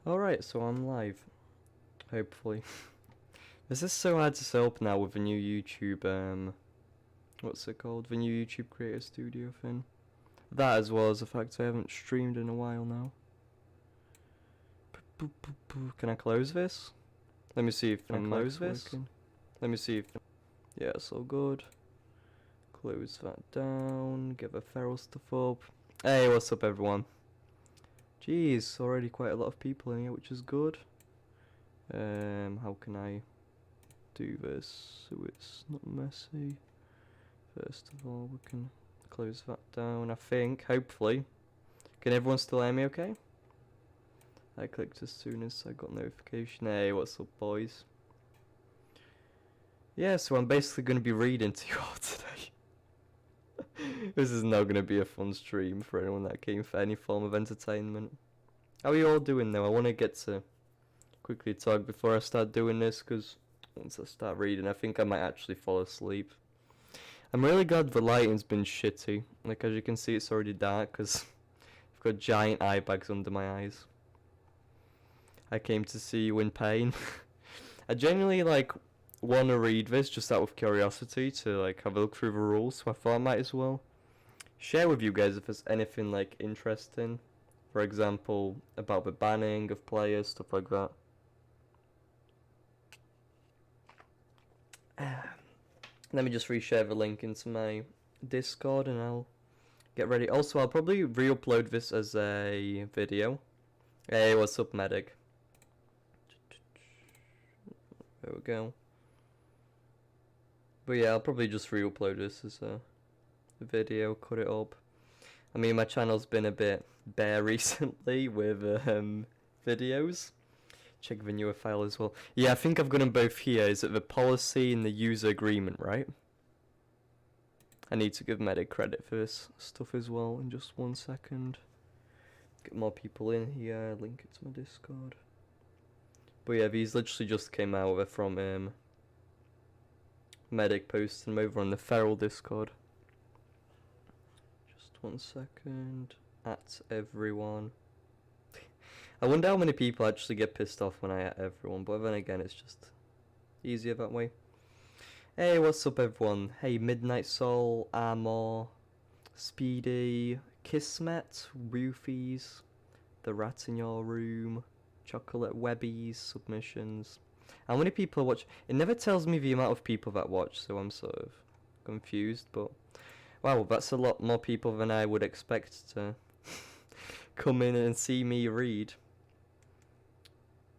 Alright, so I'm live. Hopefully. This is so hard to set up now with the new YouTube, what's it called? The new YouTube Creator Studio thing. That as well as the fact I haven't streamed in a while now. Can I close this? Let me see if I close this. Let me see if... Yeah, it's all good. Close that down. Get the feral stuff up. Hey, what's up everyone? Jeez, already quite a lot of people in here, which is good. How can I do this so it's not messy? First of all, we can close that down, I think, hopefully. Can everyone still hear me okay? I clicked as soon as I got notification. Hey, what's up boys? Yeah, so I'm basically going to be reading to you all today. This is not going to be a fun stream for anyone that came for any form of entertainment. How are you all doing though? I want to get to quickly talk before I start doing this, because once I start reading I think I might actually fall asleep. I'm really glad the lighting's been shitty. Like, as you can see, it's already dark because I've got giant eye bags under my eyes. I came to see you in pain. I genuinely want to read this just out of curiosity to have a look through the rules, so I thought I might as well share with you guys if there's anything interesting. For example, about the banning of players, stuff like that. Let me just reshare the link into my Discord and I'll get ready. Also, I'll probably re-upload this as a video. Hey, what's up, medic? There we go. But yeah, I'll probably just re-upload this as a video, cut it up. I mean, my channel's been a bit bare recently with videos. Check the newer file as well. Yeah, I think I've got them both here. Is it the policy and the user agreement, right? I need to give Medic credit for this stuff as well in just 1 second. Get more people in here, link it to my Discord. But yeah, these literally just came out from Medic posting them over on the Feral Discord. Just 1 second. At everyone. I wonder how many people actually get pissed off when I at everyone, but then again, it's just easier that way. Hey, what's up everyone? Hey, Midnight Soul, Amor, Speedy, Kismet, Roofies, The Rat in Your Room, Chocolate Webbies, Submissions. How many people watch? It never tells me the amount of people that watch, so I'm sort of confused, but wow, that's a lot more people than I would expect to come in and see me read.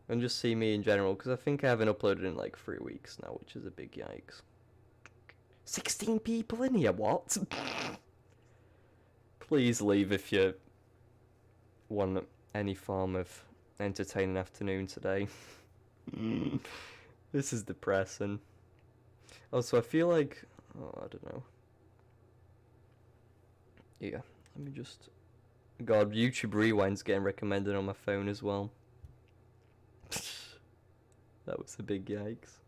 And just see me in general, because I think I haven't uploaded in 3 weeks now, which is a big yikes. 16 people in here, what? Please leave if you want any form of entertaining afternoon today. This is depressing. Also, I feel like... Oh, I don't know. Yeah, let me just... God, YouTube Rewind's getting recommended on my phone as well. That was a big yikes.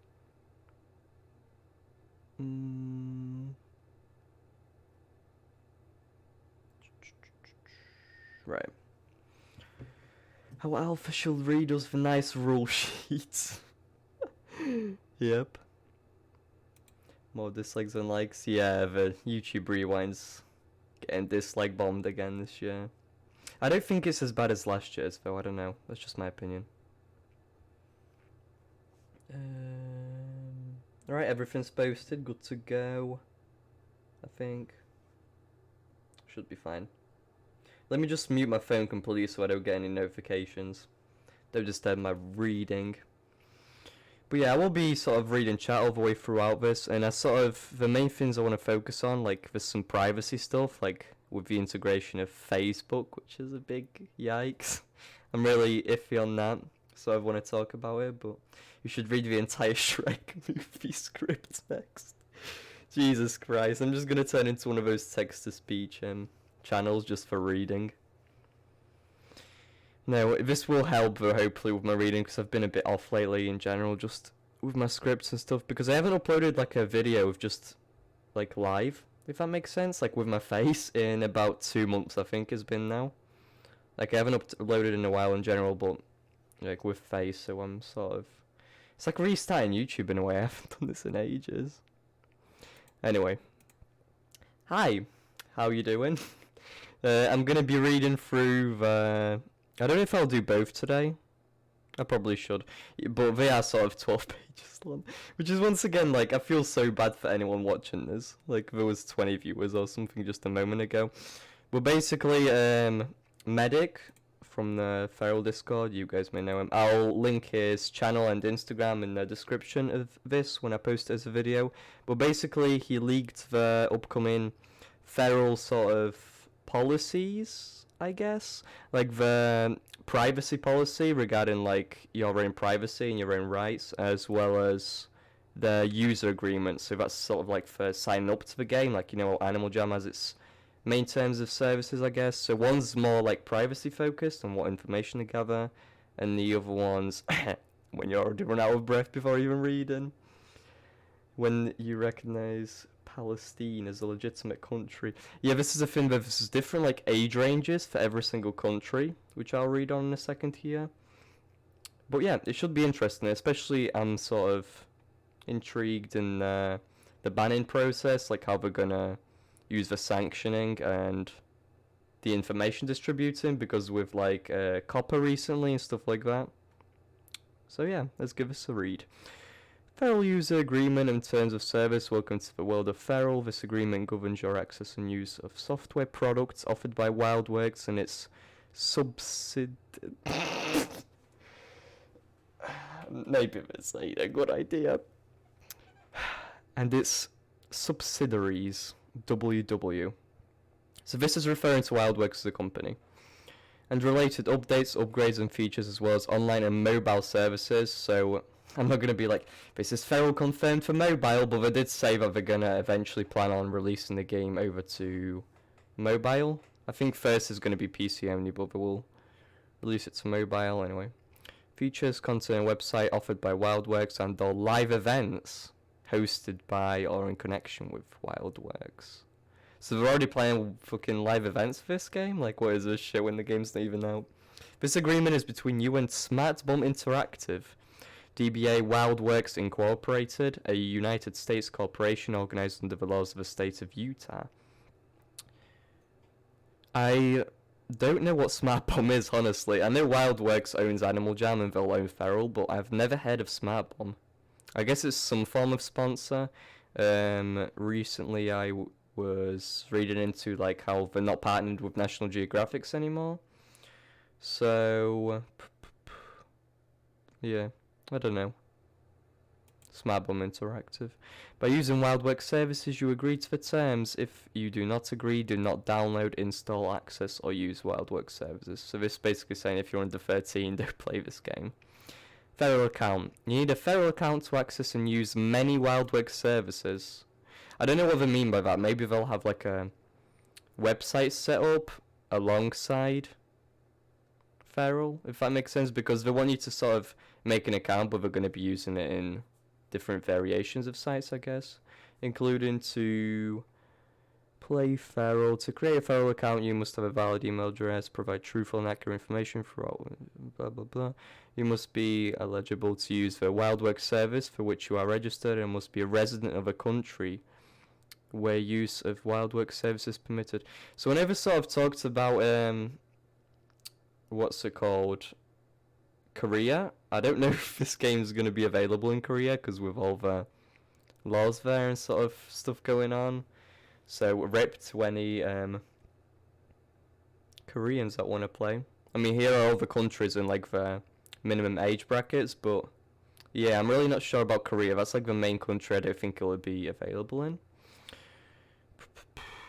Right. How Alpha shall read us the nice rule sheets. Yep. More dislikes than likes. Yeah, the YouTube Rewind's getting dislike bombed again this year. I don't think it's as bad as last year's though, I don't know. That's just my opinion. Alright, everything's posted, good to go. I think. Should be fine. Let me just mute my phone completely so I don't get any notifications. Don't disturb my reading. But yeah, I will be sort of reading chat all the way throughout this, and the main things I want to focus on, there's some privacy stuff, with the integration of Facebook, which is a big yikes. I'm really iffy on that, so I want to talk about it, but you should read the entire Shrek movie script next. Jesus Christ, I'm just going to turn into one of those text-to-speech channels just for reading. No, this will help though, hopefully, with my reading, because I've been a bit off lately in general, just with my scripts and stuff, because I haven't uploaded a video of just live, if that makes sense, with my face, in about 2 months I think it's been now. I haven't uploaded in a while in general, but like with face, so I'm sort of... It's like restarting YouTube in a way. I haven't done this in ages. Anyway. Hi. How you doing? I'm going to be reading through the... I don't know if I'll do both today. I probably should. But they are sort of 12 pages long. Which is once again, like, I feel so bad for anyone watching this. Like, there was 20 viewers or something just a moment ago. But basically, Medic from the Feral Discord, you guys may know him. I'll link his channel and Instagram in the description of this when I post it as a video. But basically, he leaked the upcoming Feral sort of policies, I guess. Like the privacy policy regarding like your own privacy and your own rights, as well as the user agreement. So that's sort of like for signing up to the game, like, you know, Animal Jam has its main terms of services, I guess. So one's more like privacy focused on what information to gather, and the other one's when you already run out of breath before even reading. When you recognize Palestine as a legitimate country. Yeah, this is a thing that this is different like age ranges for every single country, which I'll read on in a second here. But yeah, it should be interesting, especially I'm sort of intrigued in the banning process, like how they're gonna use the sanctioning and the information distributing, because with like copper recently and stuff like that. So yeah, let's give this a read. Feral User Agreement and Terms of Service. Welcome to the world of Feral. This agreement governs your access and use of software products offered by WildWorks and its maybe this ain't a good idea. And its subsidiaries. WW. So this is referring to WildWorks as a company. And related updates, upgrades and features, as well as online and mobile services. So I'm not going to be like, this is Feral confirmed for mobile, but they did say that they're going to eventually plan on releasing the game over to mobile. I think first is going to be PC only, but they will release it to mobile anyway. Features, content, website offered by WildWorks and or live events hosted by or in connection with WildWorks. So they're already playing fucking live events for this game? Like, what is this shit when the game's not even out? This agreement is between you and Smart Bomb Interactive, DBA WildWorks Incorporated, a United States corporation organized under the laws of the state of Utah. I don't know what Smart Bomb is, honestly. I know WildWorks owns Animal Jam and they'll own Feral, but I've never heard of Smart Bomb. I guess it's some form of sponsor. Recently I was reading into like how they're not partnered with National Geographic anymore. So, yeah, I don't know. Smart Bomb Interactive. By using WildWorks services, you agree to the terms. If you do not agree, do not download, install, access, or use WildWorks services. So this is basically saying if you're under 13, don't play this game. Feral account. You need a Feral account to access and use many WildWorks services. I don't know what they mean by that. Maybe they'll have like a website set up alongside Feral, if that makes sense, because they want you to sort of make an account, but they're going to be using it in different variations of sites, I guess, including to play Feral. To create a Feral account, you must have a valid email address, provide truthful and accurate information throughout, blah blah blah. You must be eligible to use the WildWorks service for which you are registered and must be a resident of a country where use of WildWorks service is permitted. So whenever sort of talked about what's it called, Korea, I don't know if this game's going to be available in Korea because with all the laws there and sort of stuff going on. So rip to any Koreans that want to play. I mean, here are all the countries in like the minimum age brackets, but yeah, I'm really not sure about Korea. That's like the main country I don't think it will be available in.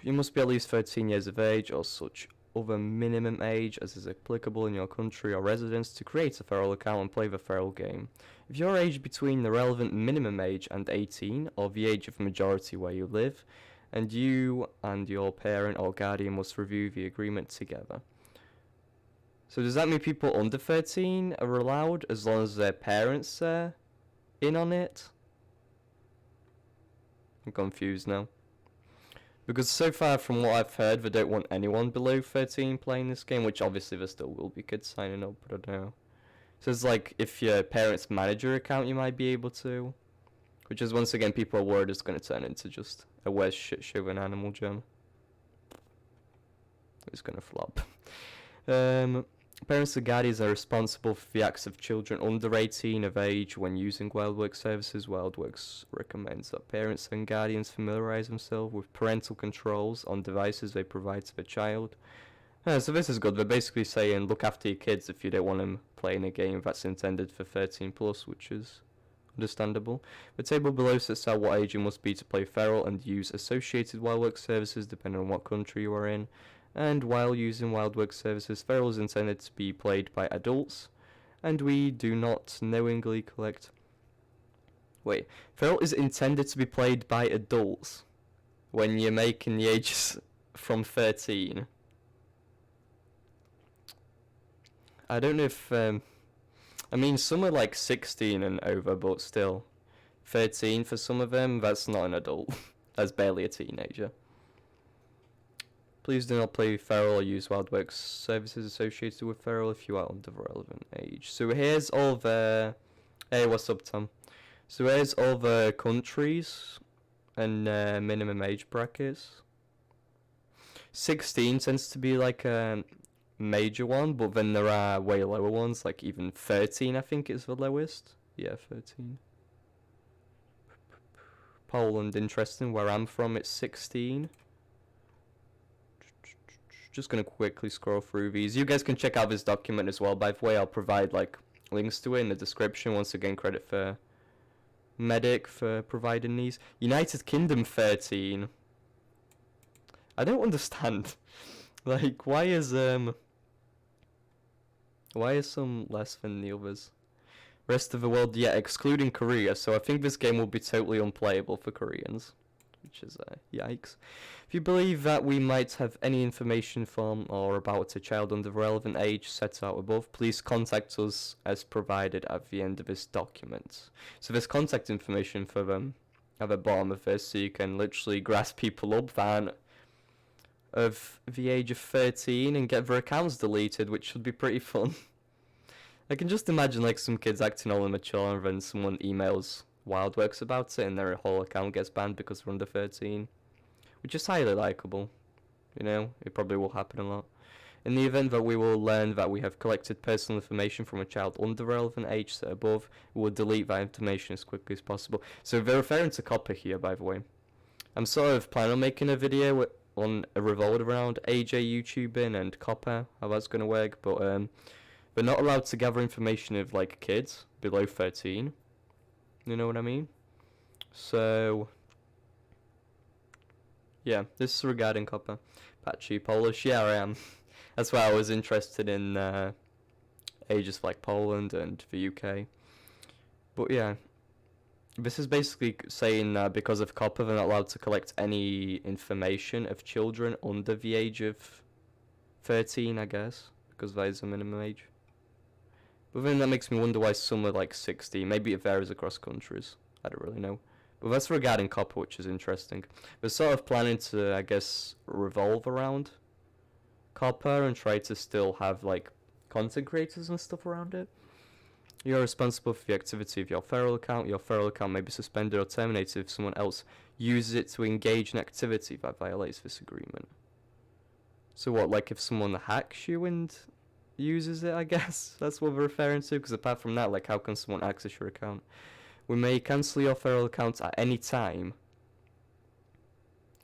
You must be at least 13 years of age or such other minimum age as is applicable in your country or residence to create a Feral account and play the Feral game. If you're aged between the relevant minimum age and 18, or the age of majority where you live, and you and your parent or guardian must review the agreement together. So does that mean people under 13 are allowed as long as their parents are in on it? I'm confused now. Because so far from what I've heard, they don't want anyone below 13 playing this game, which obviously there still will be kids signing up, but I don't know So it's like if your parents manage your account, you might be able to. Which is, once again, people are worried it's going to turn into just a worse shit show of an Animal Jam. It's going to flop. Parents and guardians are responsible for the acts of children under 18 of age when using WildWorks services. WildWorks recommends that parents and guardians familiarize themselves with parental controls on devices they provide to the child. So this is good. They're basically saying look after your kids if you don't want them playing a game that's intended for 13 plus, which is understandable. The table below sets out what age you must be to play Feral and use associated WildWorks services depending on what country you are in. And while using WildWorks services, Feral is intended to be played by adults, and we do not knowingly collect... Wait, Feral is intended to be played by adults when you're making the ages from 13. I don't know if... I mean, some are like 16 and over, but still. 13 for some of them, that's not an adult. That's barely a teenager. Please do not play Feral or use WildWorks services associated with Feral if you are under the relevant age. So here's all the... Hey, what's up, Tom? So here's all the countries and minimum age brackets. 16 tends to be like a major one, but then there are way lower ones, like even 13 I think is the lowest. Yeah, 13. Poland, interesting. Where I'm from, it's 16. Just gonna quickly scroll through these. You guys can check out this document as well, by the way. I'll provide like links to it in the description. Once again, credit for Medic for providing these. United Kingdom 13. I don't understand. Like, why is some less than the others? Rest of the world, yeah, excluding Korea. So I think this game will be totally unplayable for Koreans, which is yikes. If you believe that we might have any information from or about a child under the relevant age set out above, please contact us as provided at the end of this document. So there's contact information for them at the bottom of this, so you can literally grasp people up that of the age of 13 and get their accounts deleted, which should be pretty fun. I can just imagine like some kids acting all immature and then someone emails WildWorks about it and their whole account gets banned because they're under 13. Which is highly likable. You know, it probably will happen a lot. In the event that we will learn that we have collected personal information from a child under relevant age set above, we will delete that information as quickly as possible. So they're referring to copper here, by the way. I'm sort of planning on making a video on a revolved around AJ YouTubing and copper, how that's going to work, but they're not allowed to gather information of like kids below 13. You know what I mean? So... yeah, this is regarding copper. Patchy, Polish, yeah I am. That's why I was interested in ages like Poland and the UK. But yeah, this is basically saying that because of copper they're not allowed to collect any information of children under the age of 13, I guess, because that is the minimum age. But then that makes me wonder why some are like 16, maybe it varies across countries, I don't really know. But that's regarding copper, which is interesting. We're sort of planning to, I guess, revolve around copper and try to still have, like, content creators and stuff around it. You're responsible for the activity of your Feral account. Your Feral account may be suspended or terminated if someone else uses it to engage in activity that violates this agreement. So what, like if someone hacks you and uses it, I guess? That's what we're referring to? Because apart from that, like, how can someone access your account? We may cancel your Feral account at any time.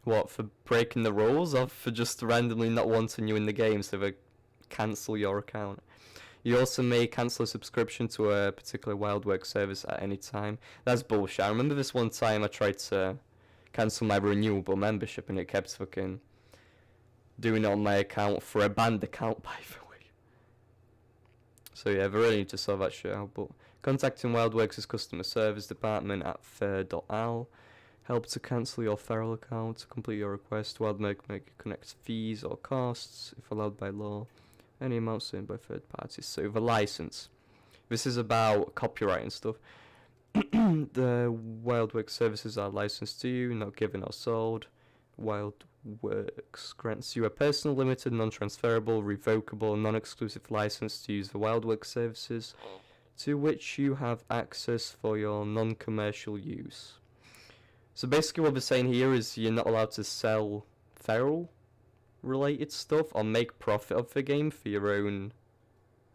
What, for breaking the rules, or for just randomly not wanting you in the game, so they cancel your account? You also may cancel a subscription to a particular WildWorks service at any time. That's bullshit. I remember this one time I tried to cancel my renewable membership and it kept fucking doing it on my account for a banned account, by the way. So yeah, they really need to sort that shit out, but... contacting WildWorks' customer service department at fair.al. Help to cancel your Feral account. To complete your request, WildWorks may connect fees or costs, if allowed by law. Any amounts owned by third parties. So the license. This is about copyright and stuff. The WildWorks services are licensed to you, not given or sold. WildWorks grants you a personal, limited, non-transferable, revocable, non-exclusive license to use the WildWorks services to which you have access for your non-commercial use. So basically what they're saying here is you're not allowed to sell feral related stuff or make profit of the game for your own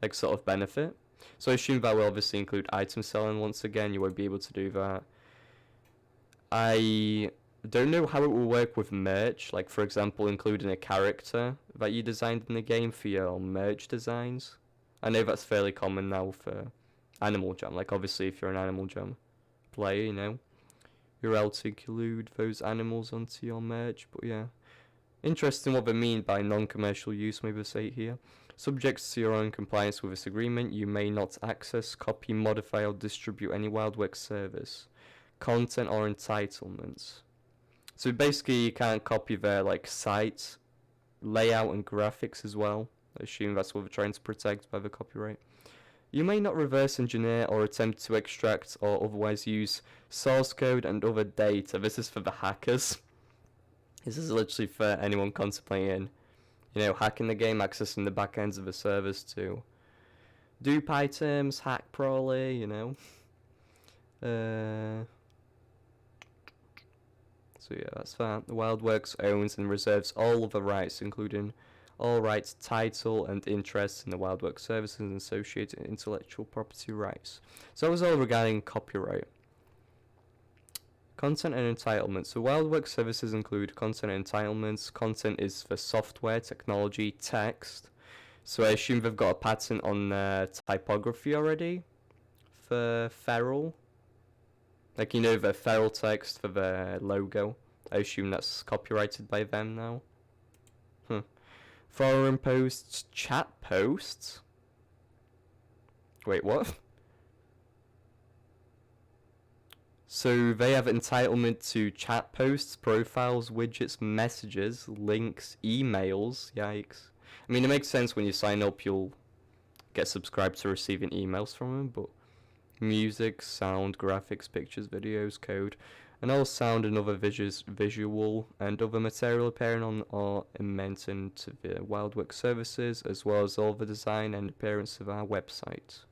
like sort of benefit. So I assume that will obviously include item selling. Once again, you won't be able to do that. I don't know how it will work with merch, like for example including a character that you designed in the game for your merch designs. I know that's fairly common now for Animal Jam, like obviously if you're an Animal Jam player, you know, you're able to include those animals onto your merch. But yeah, interesting what they mean by non-commercial use. Maybe say here, subject to your own compliance with this agreement, you may not access, copy, modify or distribute any WildWorks service, content or entitlements. So basically you can't copy their like site layout and graphics as well. I assume that's what they're trying to protect by the copyright. You may not reverse engineer or attempt to extract or otherwise use source code and other data. This is for the hackers. This is literally for anyone contemplating, you know, hacking the game, accessing the back ends of the servers to dupe items, hack probably, you know. So yeah, that's that. The WildWorks owns and reserves all of the rights, including all rights, title, and interest in the WildWorks services and associated intellectual property rights. So that was all regarding copyright. Content and entitlements. So WildWorks services include content and entitlements. Content is for software, technology, text. So I assume they've got a patent on typography already for feral. Like, you know, the feral text for the logo. I assume that's copyrighted by them now. Forum posts, chat posts. Wait, what? So they have entitlement to chat posts, profiles, widgets, messages, links, emails. Yikes. I mean, it makes sense when you sign up, you'll get subscribed to receiving emails from them, but music, sound, graphics, pictures, videos, code, and all sound and other visual and other material appearing on or amendment to the WildWorks services, as well as all the design and appearance of our website.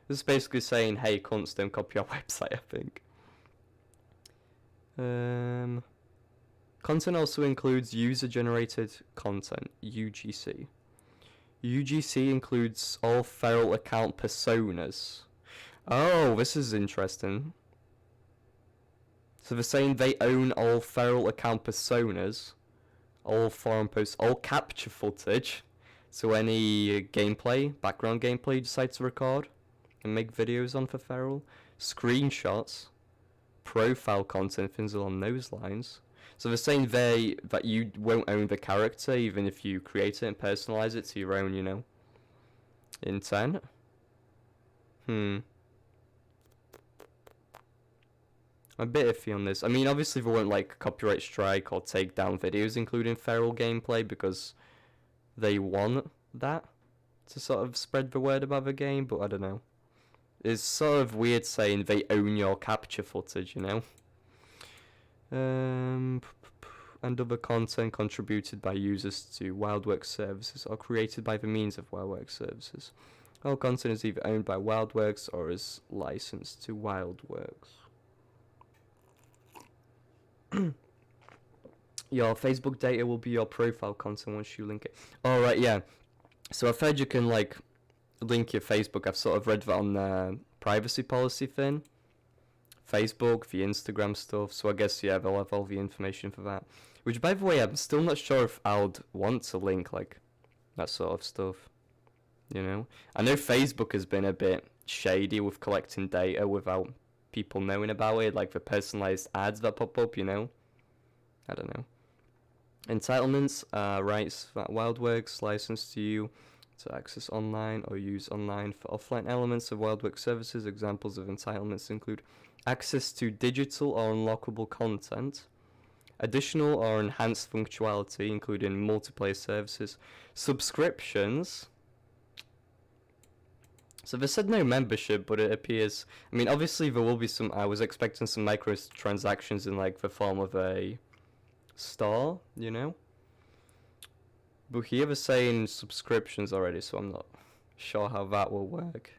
This is basically saying, hey, cunts, don't copy our website, I think. Content also includes user-generated content, UGC. UGC includes all feral account personas. Oh, this is interesting. So they're saying they own all feral account personas, all forum posts, all capture footage. So any gameplay, background gameplay you decide to record and make videos on for feral, screenshots, profile content, things along those lines. So they're saying that you won't own the character even if you create it and personalize it to your own, you know, intent. I'm a bit iffy on this. I mean, obviously they won't like copyright strike or take down videos including feral gameplay because they want that to sort of spread the word about the game, but I don't know. It's sort of weird saying they own your capture footage, you know? And other content contributed by users to WildWorks services or created by the means of WildWorks services. All content is either owned by WildWorks or is licensed to WildWorks. Your Facebook data will be your profile content once you link it. Alright, yeah. So I've heard you can like link your Facebook. I've sort of read that on the privacy policy thing. Facebook, the Instagram stuff. So I guess, yeah, they'll have all the information for that. Which, by the way, I'm still not sure if I'd want to link like that sort of stuff. You know? I know Facebook has been a bit shady with collecting data without people knowing about it, like the personalized ads that pop up, you know? I don't know. Entitlements, rights that WildWorks license to you to access online or use online for offline elements of WildWorks services. Examples of entitlements include access to digital or unlockable content, additional or enhanced functionality including multiplayer services, subscriptions. So they said no membership, but it appears, I mean, obviously there will be some, I was expecting some microtransactions in like the form of a store, you know. But here they're saying subscriptions already, so I'm not sure how that will work.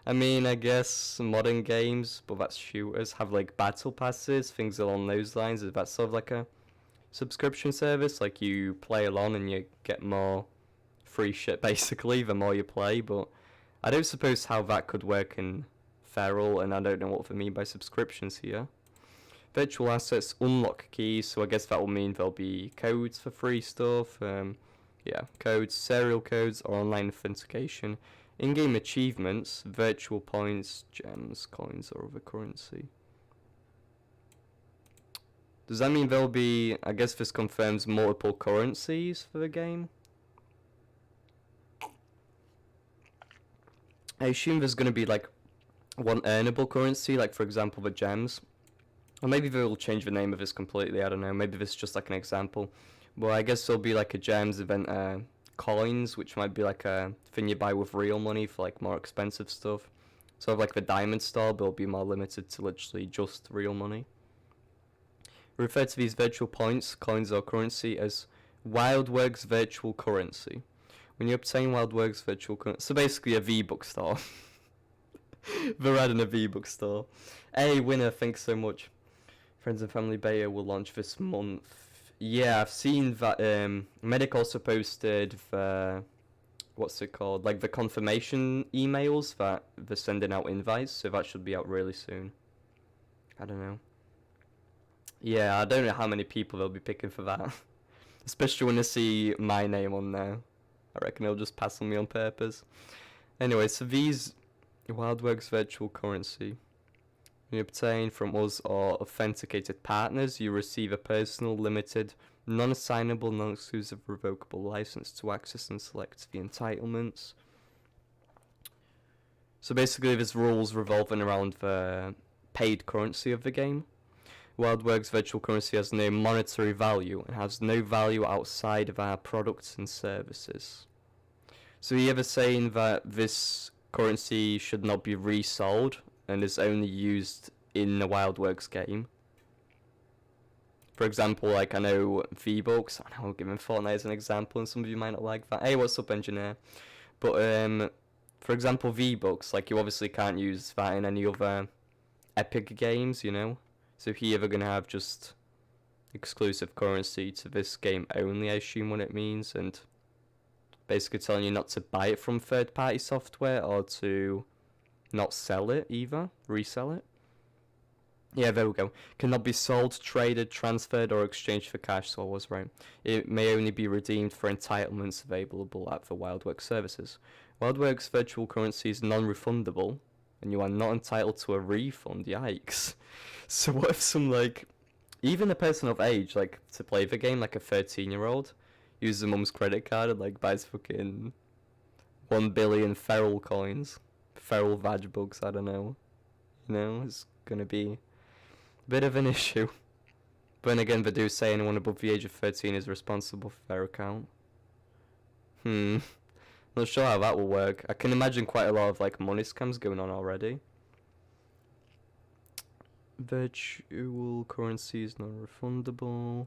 I mean, I guess modern games, but that's shooters, have like battle passes, things along those lines. Is that sort of like a subscription service? Like you play along and you get more free shit basically the more you play, but I don't suppose how that could work in Feral, and I don't know what they mean by subscriptions here. Virtual assets unlock keys, so I guess that will mean there'll be codes for free stuff. Yeah, codes, serial codes, or online authentication. In-game achievements, virtual points, gems, coins, or other currency. Does that mean there'll be, I guess this confirms multiple currencies for the game? I assume there's going to be like one earnable currency, like for example the gems. Or maybe they will change the name of this completely, I don't know. Maybe this is just like an example. But I guess there'll be like a gems event, coins, which might be like a thing you buy with real money for like more expensive stuff. Sort of like the diamond store, but it'll be more limited to literally just real money. We refer to these virtual points, coins or currency as WildWorks virtual currency. When you obtain WildWorks virtual currency, so basically a V-Book store. They're adding a V-Book store. Hey, winner, thanks so much. Friends and Family Beta will launch this month. Yeah, I've seen that. Medic also posted the, what's it called? Like the confirmation emails that they're sending out invites, so that should be out really soon. I don't know. Yeah, I don't know how many people they'll be picking for that. Especially when they see my name on there. I reckon they'll just pass on me on purpose. Anyway, so these WildWorks virtual currency. When you obtain from us or authenticated partners, you receive a personal, limited, non-assignable, non-exclusive, revocable license to access and select the entitlements. So basically there's rules revolving around the paid currency of the game. WildWorks virtual currency has no monetary value and has no value outside of our products and services. So are you ever saying that this currency should not be resold and is only used in the WildWorks game? For example, like I know V-Bucks, I know I'm giving Fortnite as an example and some of you might not like that. Hey, what's up, engineer? But for example, V-Bucks, like you obviously can't use that in any other Epic games, you know? So here they're going to have just exclusive currency to this game only, I assume what it means, and basically telling you not to buy it from third-party software or to not sell it either, resell it. Yeah, there we go. Cannot be sold, traded, transferred, or exchanged for cash, so I was right. It may only be redeemed for entitlements available at the WildWorks services. WildWorks virtual currency is non-refundable, and you are not entitled to a refund, yikes. So what if some, like, even a person of age, like, to play the game, like a 13-year-old, uses a mum's credit card and, like, buys fucking 1 billion feral coins, feral vag bugs, I don't know. You know, it's gonna be a bit of an issue. But then again, they do say anyone above the age of 13 is responsible for their account. Not sure how that will work. I can imagine quite a lot of, like, money scams going on already. Virtual currency is non-refundable.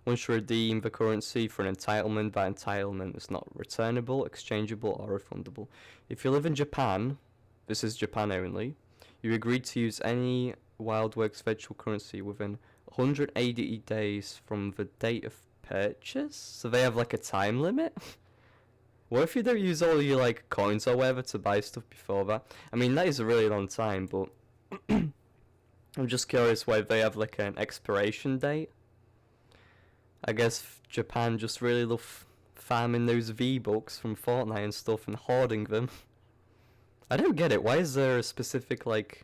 Once you redeem the currency for an entitlement, that entitlement is not returnable, exchangeable, or refundable. If you live in Japan, this is Japan only, you agreed to use any WildWorks virtual currency within 180 days from the date of purchase? So they have like a time limit? What if you don't use all your like coins or whatever to buy stuff before that? I mean, that is a really long time, but I'm just curious why they have like an expiration date. I guess Japan just really love farming those V-Bucks from Fortnite and stuff and hoarding them. I don't get it. Why is there a specific like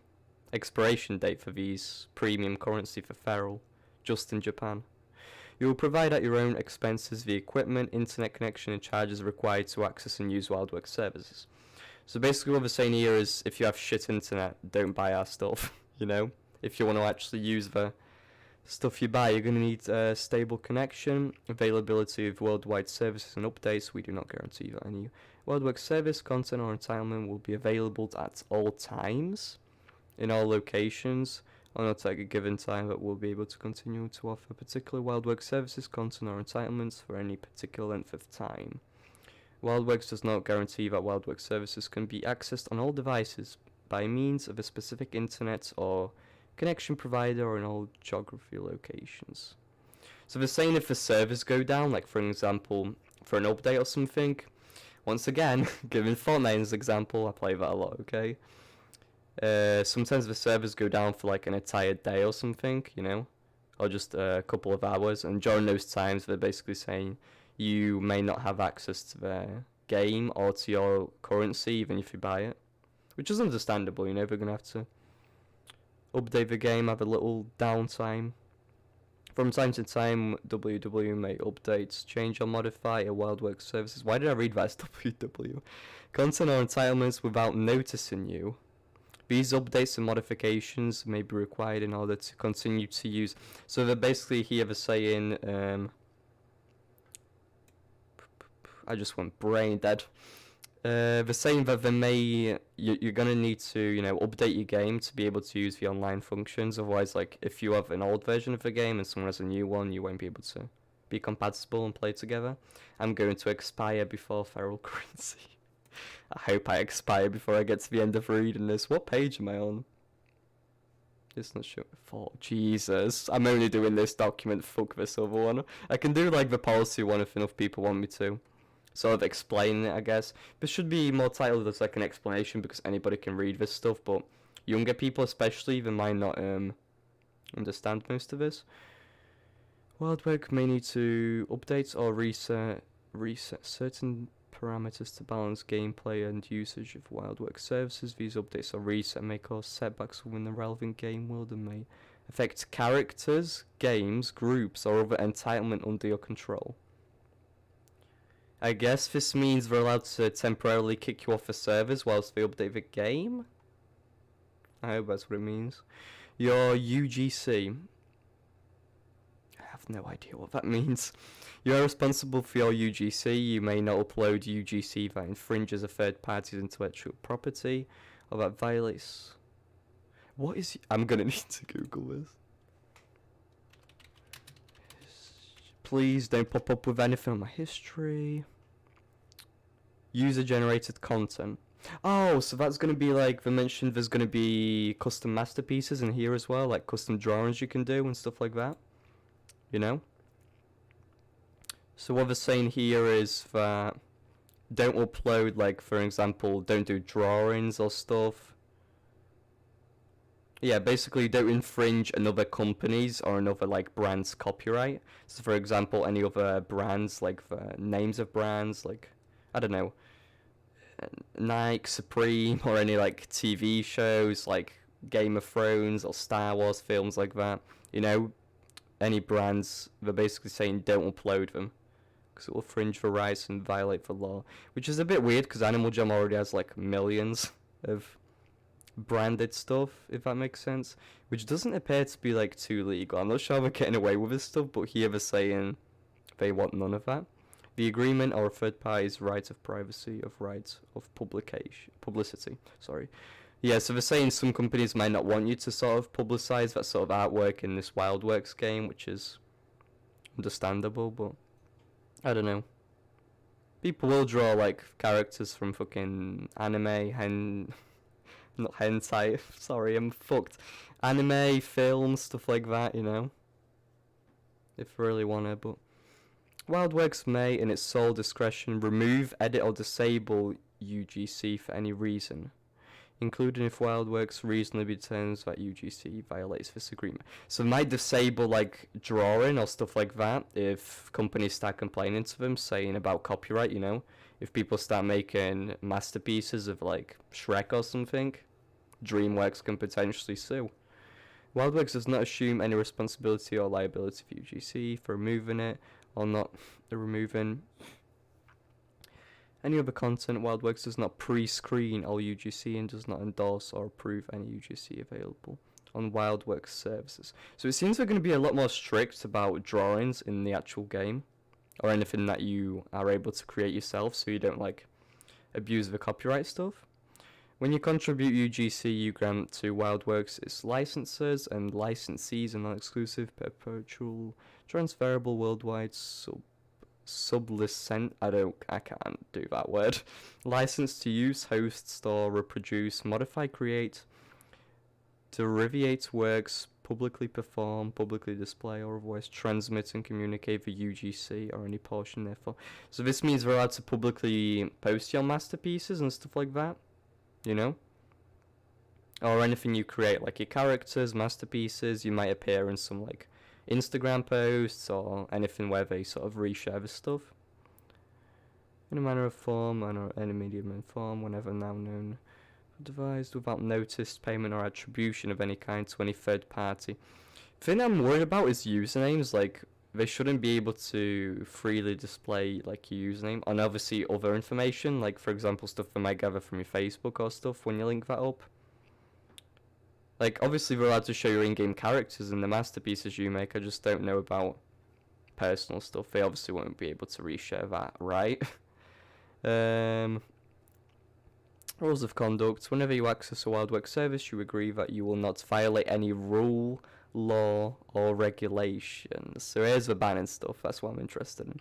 expiration date for these premium currency for feral just in Japan? You will provide at your own expenses the equipment, internet connection and charges required to access and use WildWorks services. So basically what they're saying here is if you have shit internet, don't buy our stuff, you know? If you want to actually use the stuff you buy, you're going to need a stable connection, availability of worldwide services and updates. We do not guarantee that any WildWorks service, content or entitlement will be available at all times, in all locations, or not at a given time that will be able to continue to offer particular WildWorks services, content, or entitlements for any particular length of time. WildWorks does not guarantee that WildWorks services can be accessed on all devices by means of a specific internet or connection provider or in all geography locations. So they're saying if the servers go down, like for example, for an update or something, once again, giving Fortnite as an example, I play that a lot, okay? Sometimes the servers go down for like an entire day or something, you know, or just a couple of hours, and during those times they're basically saying you may not have access to their game or to your currency even if you buy it, which is understandable, you know, they're gonna have to update the game, have a little downtime. From time to time, WW may update, change or modify a WildWorks services. Why did I read that as WW? Content or entitlements without noticing you. These updates and modifications may be required in order to continue to use. So they're basically here they're saying, I just went brain dead. They're saying that they may, you're gonna need to, you know, update your game to be able to use the online functions. Otherwise, like if you have an old version of the game and someone has a new one, you won't be able to be compatible and play together. I'm going to expire before feral currency. I hope I expire before I get to the end of reading this. What page am I on? It's not sure. Oh, Jesus. I'm only doing this document. Fuck this other one. I can do like the policy one if enough people want me to. Sort of explain it, I guess. This should be more titled as like an explanation because anybody can read this stuff, but younger people especially, they might not understand most of this. WildWorks may need to update or reset certain parameters to balance gameplay and usage of WildWorks services. These updates or reset may cause setbacks within the relevant game world and may affect characters, games, groups, or other entitlement under your control. I guess this means they're allowed to temporarily kick you off the servers whilst they update the game? I hope that's what it means. Your UGC. I have no idea what that means. You are responsible for your UGC. You may not upload UGC that infringes a third party's intellectual property or that violates... What is... I'm gonna need to Google this. Please don't pop up with anything on my history. User-generated content. Oh, so that's going to be like, they mentioned there's going to be custom masterpieces in here as well, like custom drawings you can do and stuff like that. You know? So what they're saying here is that don't upload, like, for example, don't do drawings or stuff. Yeah, basically don't infringe another company's or another like brand's copyright. So for example, any other brands, like the names of brands, like, I don't know, Nike, Supreme, or any like TV shows like Game of Thrones or Star Wars films like that. You know, any brands, they're basically saying don't upload them because it will infringe the rights and violate the law. Which is a bit weird because Animal Jam already has like millions of branded stuff, if that makes sense, which doesn't appear to be like too legal. I'm not sure how they're getting away with this stuff, but here they're saying they want none of that. The agreement or a third party's right of privacy, of rights of publicity. Sorry. Yeah, so they're saying some companies might not want you to sort of publicize that sort of artwork in this WildWorks game, which is understandable, but I don't know. People will draw like characters from fucking anime, not hentai, sorry, I'm fucked. Anime, film, stuff like that, you know. If you really want to, but WildWorks may, in its sole discretion, remove, edit, or disable UGC for any reason, including if WildWorks reasonably determines that UGC violates this agreement. So it might disable like drawing or stuff like that if companies start complaining to them, saying about copyright, you know. If people start making masterpieces of like Shrek or something, DreamWorks can potentially sue. WildWorks does not assume any responsibility or liability for UGC for removing it or not removing any other content. WildWorks does not pre-screen all UGC and does not endorse or approve any UGC available on WildWorks services. So it seems they're going to be a lot more strict about drawings in the actual game, or anything that you are able to create yourself, so you don't like abuse the copyright stuff. When you contribute UGC, you grant to WildWorks its licensors and licensees a non-exclusive, perpetual, transferable, worldwide sublicent. I can't do that word. License to use, host, store, reproduce, modify, create, derivate works, publicly perform, publicly display, or otherwise transmit and communicate the UGC or any portion therefore. So this means we're allowed to publicly post your masterpieces and stuff like that, you know? Or anything you create, like your characters, masterpieces, you might appear in some like Instagram posts or anything where they sort of reshare the stuff. In a manner of form, or any medium and form, whenever now known, devised without notice, payment or attribution of any kind to any third party. The thing I'm worried about is usernames. Like, they shouldn't be able to freely display like your username and obviously other information, like for example stuff they might gather from your Facebook or stuff when you link that up. Like, obviously they're allowed to show your in-game characters and the masterpieces you make. I just don't know about personal stuff. They obviously won't be able to reshare that, right? Rules of conduct. Whenever you access a WildWorks service, you agree that you will not violate any rule, law, or regulations. So here's the ban and stuff. That's what I'm interested in.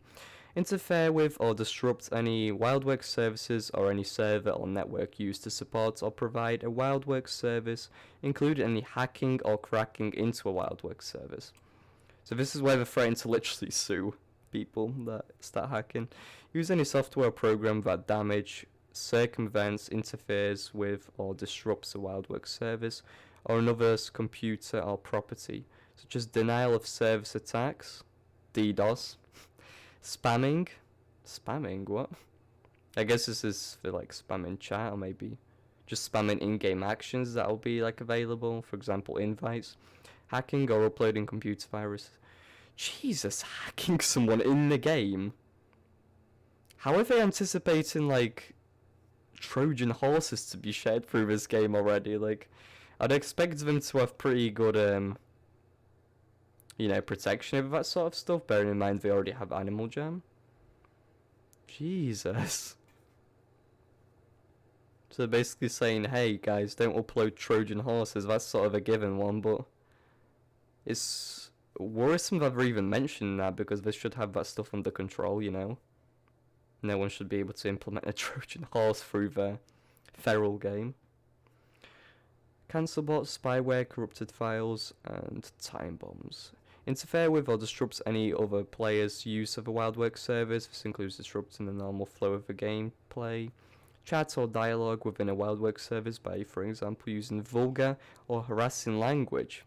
Interfere with or disrupt any WildWorks services or any server or network used to support or provide a WildWorks service, including any hacking or cracking into a WildWorks service. So this is where they're threatening to literally sue people that start hacking. Use any software or program that damage, circumvents, interferes with, or disrupts a WildWorks service or another's computer or property, such as denial of service attacks, DDoS, spamming, what? I guess this is for like spamming chat or maybe just spamming in-game actions that will be like available, for example invites, hacking or uploading computer viruses. Jesus, hacking someone in the game? How are they anticipating like Trojan horses to be shared through this game already? Like, I'd expect them to have pretty good protection over that sort of stuff, bearing in mind they already have Animal Jam. Jesus. So basically saying, hey guys, don't upload Trojan horses. That's sort of a given one, but it's worrisome that they're even mentioning that, because they should have that stuff under control, you know? No one should be able to implement a Trojan horse through their feral game. Cancel bots, spyware, corrupted files, and time bombs. Interfere with or disrupts any other player's use of a WildWorks service. This includes disrupting the normal flow of the gameplay. Chat or dialogue within a WildWorks service by, for example, using vulgar or harassing language.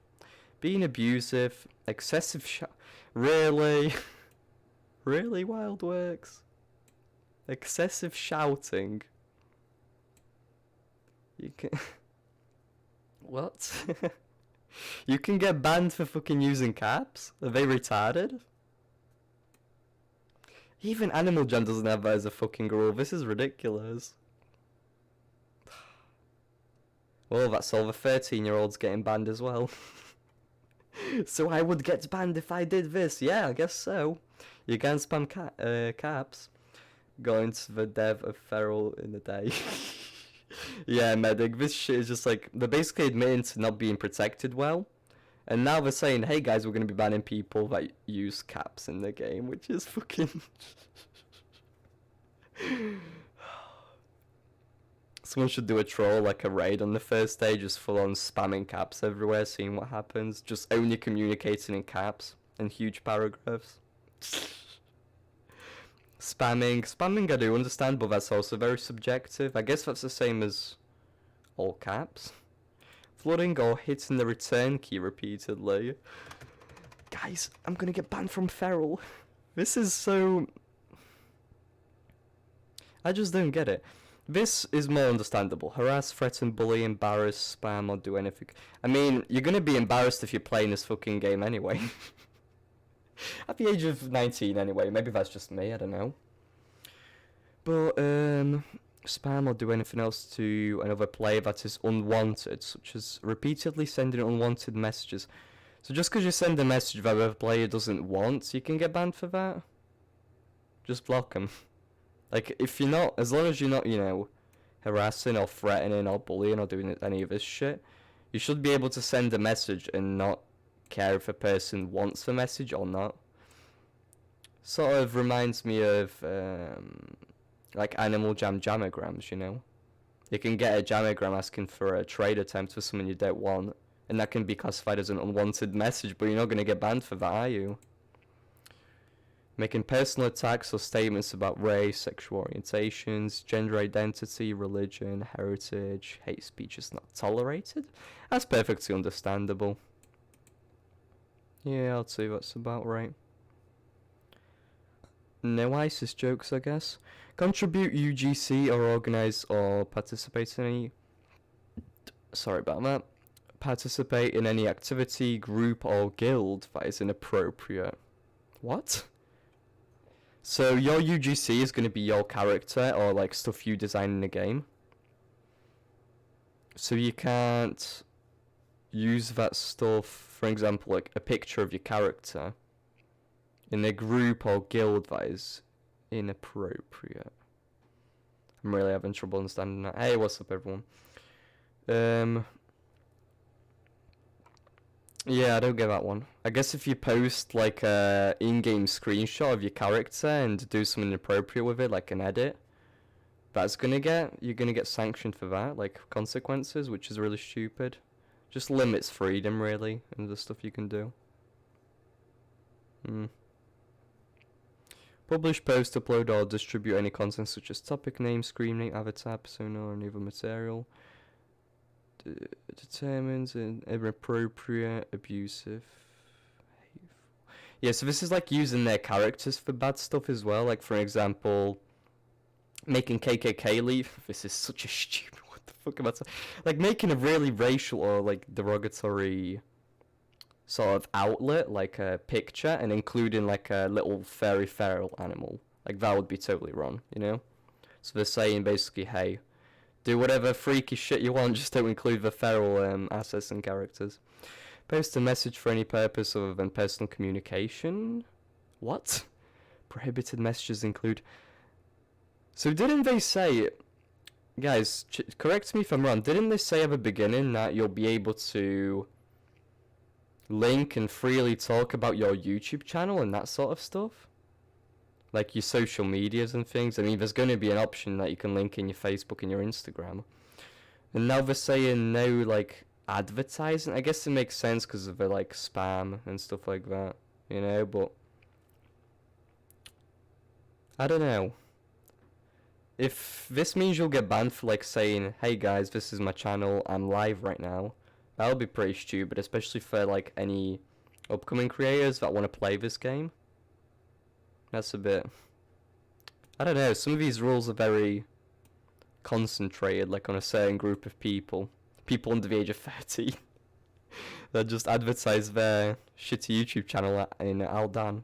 Being abusive, excessive Really? Really, WildWorks? Excessive shouting. You can... What? You can get banned for fucking using caps? Are they retarded? Even Animal Jam doesn't have that as a fucking rule. This is ridiculous. Well, that's all the 13-year-olds getting banned as well. So I would get banned if I did this. Yeah, I guess so. You can spam caps. Going to the dev of Feral in the day. Yeah, Medic, this shit is just like, they're basically admitting to not being protected well. And now they're saying, hey guys, we're going to be banning people that use caps in the game, which is fucking... Someone should do a troll, like a raid on the first day, just full on spamming caps everywhere, seeing what happens. Just only communicating in caps and huge paragraphs. Spamming I do understand, but that's also very subjective. I guess that's the same as all caps. Flooding or hitting the return key repeatedly. Guys, I'm gonna get banned from Feral. This is so... I just don't get it. This is more understandable. Harass, threaten, bully, embarrass, spam, or do anything. I mean, you're gonna be embarrassed if you're playing this fucking game anyway. At the age of 19 anyway, maybe that's just me, I don't know. But, spam or do anything else to another player that is unwanted, such as repeatedly sending unwanted messages. So just because you send a message that a player doesn't want, you can get banned for that? Just block them. Like, if you're not, as long as you're not, harassing or threatening or bullying or doing any of this shit, you should be able to send a message and not care if a person wants the message or not. Sort of reminds me of like Animal Jam jamograms, you know? You can get a jamagram asking for a trade attempt for someone you don't want, and that can be classified as an unwanted message, but you're not going to get banned for that, are you? Making personal attacks or statements about race, sexual orientations, gender identity, religion, heritage, hate speech is not tolerated. That's perfectly understandable. Yeah, I'd say that's about right. No ISIS jokes, I guess. Contribute UGC or organize or participate in any... Sorry about that. Participate in any activity, group or guild that is inappropriate. What? So your UGC is going to be your character or like stuff you design in the game. So you can't use that stuff, for example, like a picture of your character in a group or guild that is inappropriate. I'm really having trouble understanding that. Hey, what's up everyone? Yeah, I don't get that one. I guess if you post like a in-game screenshot of your character and do something inappropriate with it, like an edit, you're gonna get sanctioned for that, like consequences, which is really stupid. Just limits freedom really, and the stuff you can do. Publish, post, upload, or distribute any content such as topic name, screen name, avatar, persona, or any other material. Determines inappropriate, abusive, hateful. Yeah, so this is like using their characters for bad stuff as well. Like for example, making KKK leave. This is such a stupid. What the fuck am I saying? Like making a really racial or like derogatory sort of outlet, like a picture, and including like a little fairy feral animal. Like that would be totally wrong, you know. So they're saying basically, hey, do whatever freaky shit you want, just don't include the feral assets and characters. Post a message for any purpose other than personal communication? What? Prohibited messages include... So didn't they say... Guys, correct me if I'm wrong, didn't they say at the beginning that you'll be able to link and freely talk about your YouTube channel and that sort of stuff? Like your social medias and things. I mean, there's going to be an option that you can link in your Facebook and your Instagram. And now they're saying no, like, advertising. I guess it makes sense because of the, like, spam and stuff like that, you know, but... I don't know. If this means you'll get banned for, like, saying, hey guys, this is my channel, I'm live right now, that'll be pretty stupid, especially for, like, any upcoming creators that want to play this game. That's a bit... I don't know, some of these rules are very concentrated, like on a certain group of people. People under the age of 30. That just advertise their shitty YouTube channel in Aldan.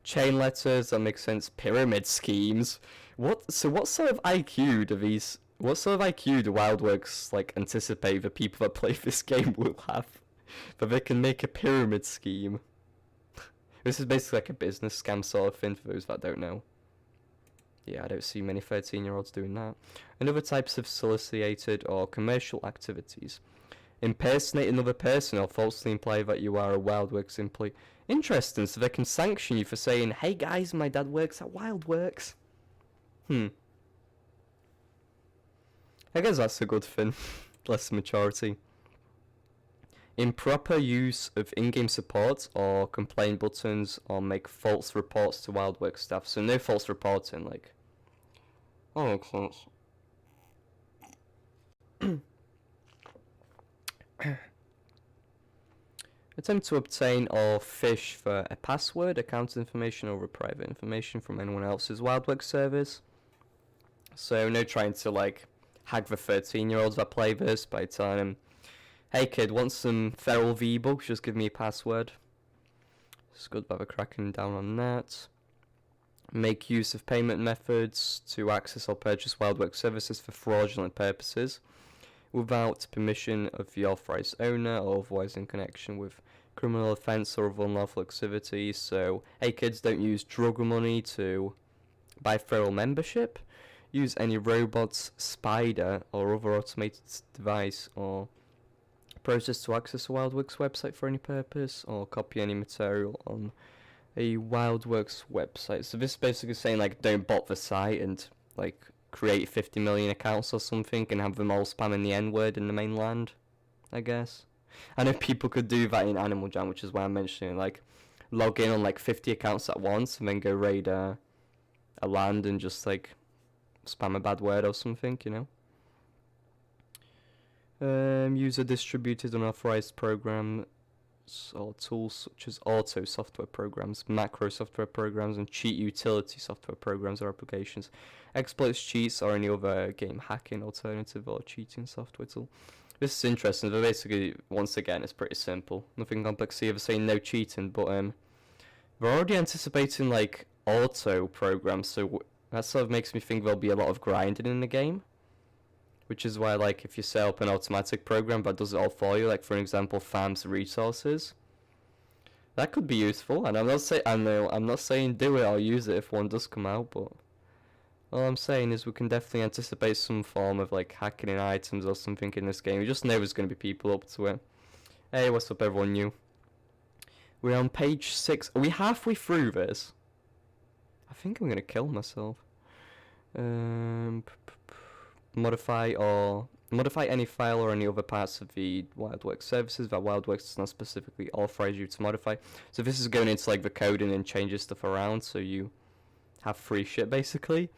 Chain letters, that makes sense. Pyramid schemes. What sort of IQ do these... What sort of IQ do WildWorks, like, anticipate the people that play this game will have? That they can make a pyramid scheme. This is basically like a business scam sort of thing for those that don't know. Yeah, I don't see many 13-year-olds doing that. And other types of solicited or commercial activities. Impersonate another person or falsely imply that you are a WildWorks employee. Interesting, so they can sanction you for saying, hey guys, my dad works at WildWorks. I guess that's a good thing. Less maturity. Improper use of in-game support or complaint buttons or make false reports to WildWorks staff. So no false reporting, like... Oh, makes sense. Attempt to obtain or fish for a password, account information, or private information from anyone else's WildWorks servers. So no trying to, like, hack the 13-year-olds that play this by telling them, hey kid, want some feral V-Bucks? Just give me a password. It's good that we're cracking down on that. Make use of payment methods to access or purchase WildWorks services for fraudulent purposes without permission of the authorized owner or otherwise in connection with criminal offense or unlawful activities. So, hey kids, don't use drug money to buy feral membership. use any robots, spider, or other automated device or process to access a WildWorks website for any purpose, or copy any material on a WildWorks website. So this is basically saying, like, don't bot the site and, like, create 50 million accounts or something and have them all spamming the N-word in the mainland, I guess. I know people could do that in Animal Jam, which is why I'm mentioning, like, log in on, like, 50 accounts at once and then go raid a land and just, like, spam a bad word or something, you know? User distributed unauthorized programs or tools such as auto software programs, macro software programs, and cheat utility software programs or applications. Exploits, cheats, or any other game hacking alternative or cheating software tool. This is interesting, but basically, once again, it's pretty simple. Nothing complex here. They're saying no cheating, but they're already anticipating, like, auto programs, so that sort of makes me think there'll be a lot of grinding in the game. Which is why, like, if you set up an automatic program that does it all for you, like, for example, farms resources, that could be useful. And I'm not saying do it or use it if one does come out, but all I'm saying is we can definitely anticipate some form of, like, hacking in items or something in this game. We just know there's going to be people up to it. Hey, what's up, everyone new? We're on page 6. Are we halfway through this? I think I'm going to kill myself. Modify any file or any other parts of the WildWorks services that WildWorks does not specifically authorize you to modify. So this is going into, like, the coding and changes stuff around, so you have free shit basically.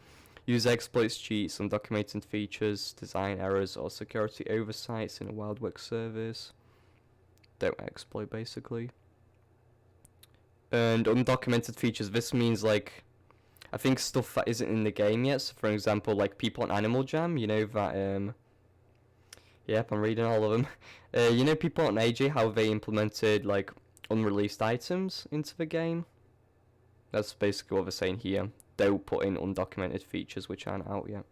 Use exploits, cheats, undocumented features, design errors, or security oversights in a WildWorks service. Don't exploit basically. And undocumented features, this means, like, I think stuff that isn't in the game yet. So, for example, like, people on Animal Jam, you know that, yep, I'm reading all of them. You know people on AJ, how they implemented, like, unreleased items into the game? That's basically what they're saying here. They'll put in undocumented features which aren't out yet.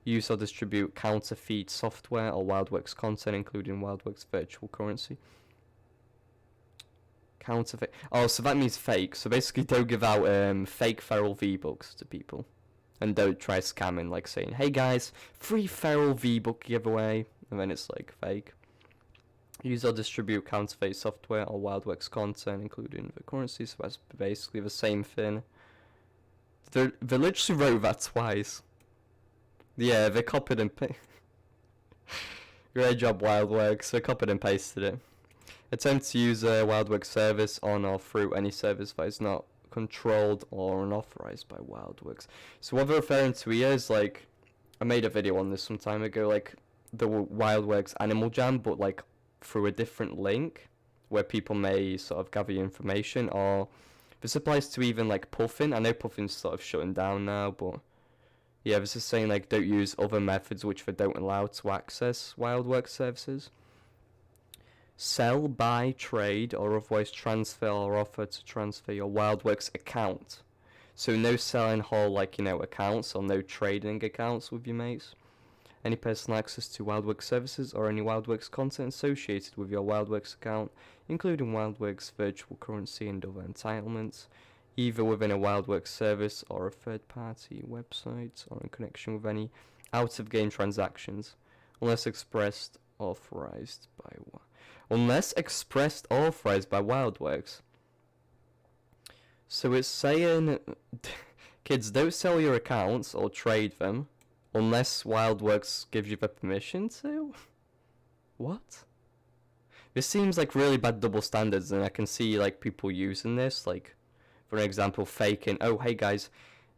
Use or distribute counterfeit software or WildWorks content, including WildWorks virtual currency. Counterfeit. Oh, so that means fake. So basically, don't give out fake feral V-Bucks to people. And don't try scamming, like saying, hey guys, free feral V-Buck giveaway. And then it's, like, fake. Use or distribute counterfeit software or WildWorks content, including the currency. So that's basically the same thing. They literally wrote that twice. Yeah, they copied and pasted. Great job, WildWorks. They copied and pasted it. Attempt to use a WildWorks service on or through any service that is not controlled or unauthorized by WildWorks. So what they're referring to here is, like, I made a video on this some time ago, like, the WildWorks Animal Jam, but, like, through a different link, where people may sort of gather information, or this applies to even, like, Puffin. I know Puffin's sort of shutting down now, but yeah, this is saying, like, don't use other methods which they don't allow to access WildWorks services. Sell, buy, trade, or otherwise transfer or offer to transfer your WildWorks account. So no selling whole, like, you know, accounts, or no trading accounts with your mates. Any personal access to WildWorks services or any WildWorks content associated with your WildWorks account, including WildWorks virtual currency and other entitlements, either within a WildWorks service or a third-party website, or in connection with any out-of-game transactions, unless expressed authorized by WildWorks. So it's saying, kids, don't sell your accounts or trade them unless WildWorks gives you the permission to? What? This seems like really bad double standards, and I can see, like, people using this, like, for example, faking, oh, hey guys,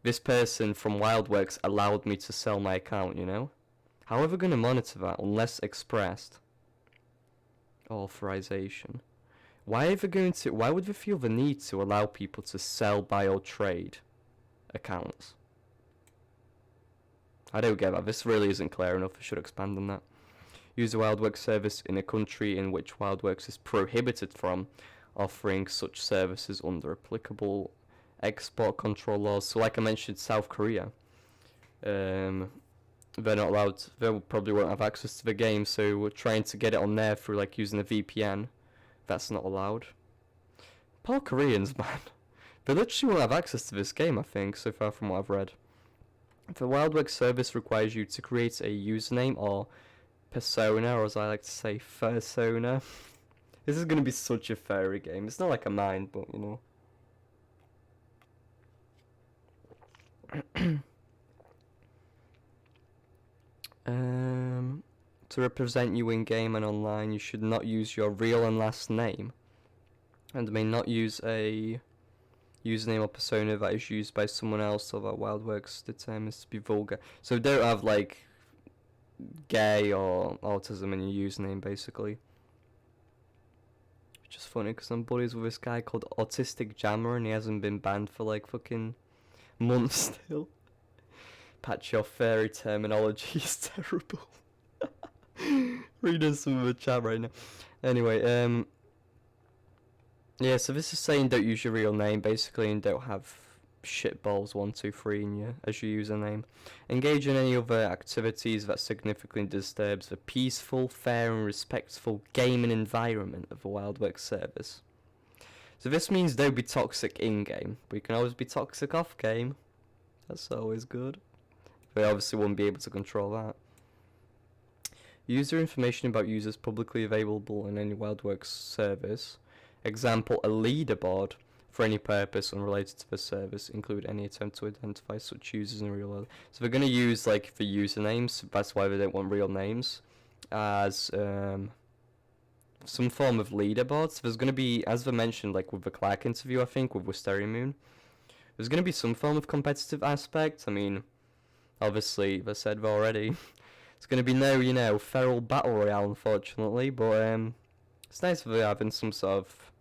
this person from WildWorks allowed me to sell my account, you know? How are they going to monitor that unless expressed authorization? Why would they feel the need to allow people to sell, buy, or trade accounts? I don't get that. This really isn't clear enough. I should expand on that. Use a WildWorks service in a country in which WildWorks is prohibited from offering such services under applicable export control laws. So, like I mentioned, South Korea, they're not allowed. They probably won't have access to the game. So we're trying to get it on there through, like, using a VPN. That's not allowed. Poor Koreans, man. They literally won't have access to this game, I think, so far from what I've read. The WildWorks service requires you to create a username or persona, or as I like to say, fursona. This is going to be such a furry game. It's not like a mine, but you know. To represent you in game and online, you should not use your real and last name, and may not use a username or persona that is used by someone else or that WildWorks determines to be vulgar. So don't have like gay or autism in your username, basically. Which is funny because I'm buddies with this guy called Autistic Jammer and he hasn't been banned for like fucking months still. Patch, your fairy terminology is terrible. Reading some of the chat right now. Anyway, yeah, so this is saying don't use your real name, basically, and don't have shitballs123 in your as your username. Engage in any other activities that significantly disturbs the peaceful, fair, and respectful gaming environment of the WildWorks service. So this means don't be toxic in-game, but you can always be toxic off-game. That's always good. But obviously won't be able to control that. User information about users publicly available in any WildWorks service. Example, a leaderboard for any purpose unrelated to the service, include any attempt to identify such users in real life. So they're going to use like the usernames, that's why they don't want real names, as some form of leaderboard. So there's going to be, as they mentioned, like with the Clark interview, I think, with Wisteria Moon, there's going to be some form of competitive aspect. I mean, obviously, they said already, it's going to be no, you know, feral battle royale, unfortunately, but it's nice that they're having some sort of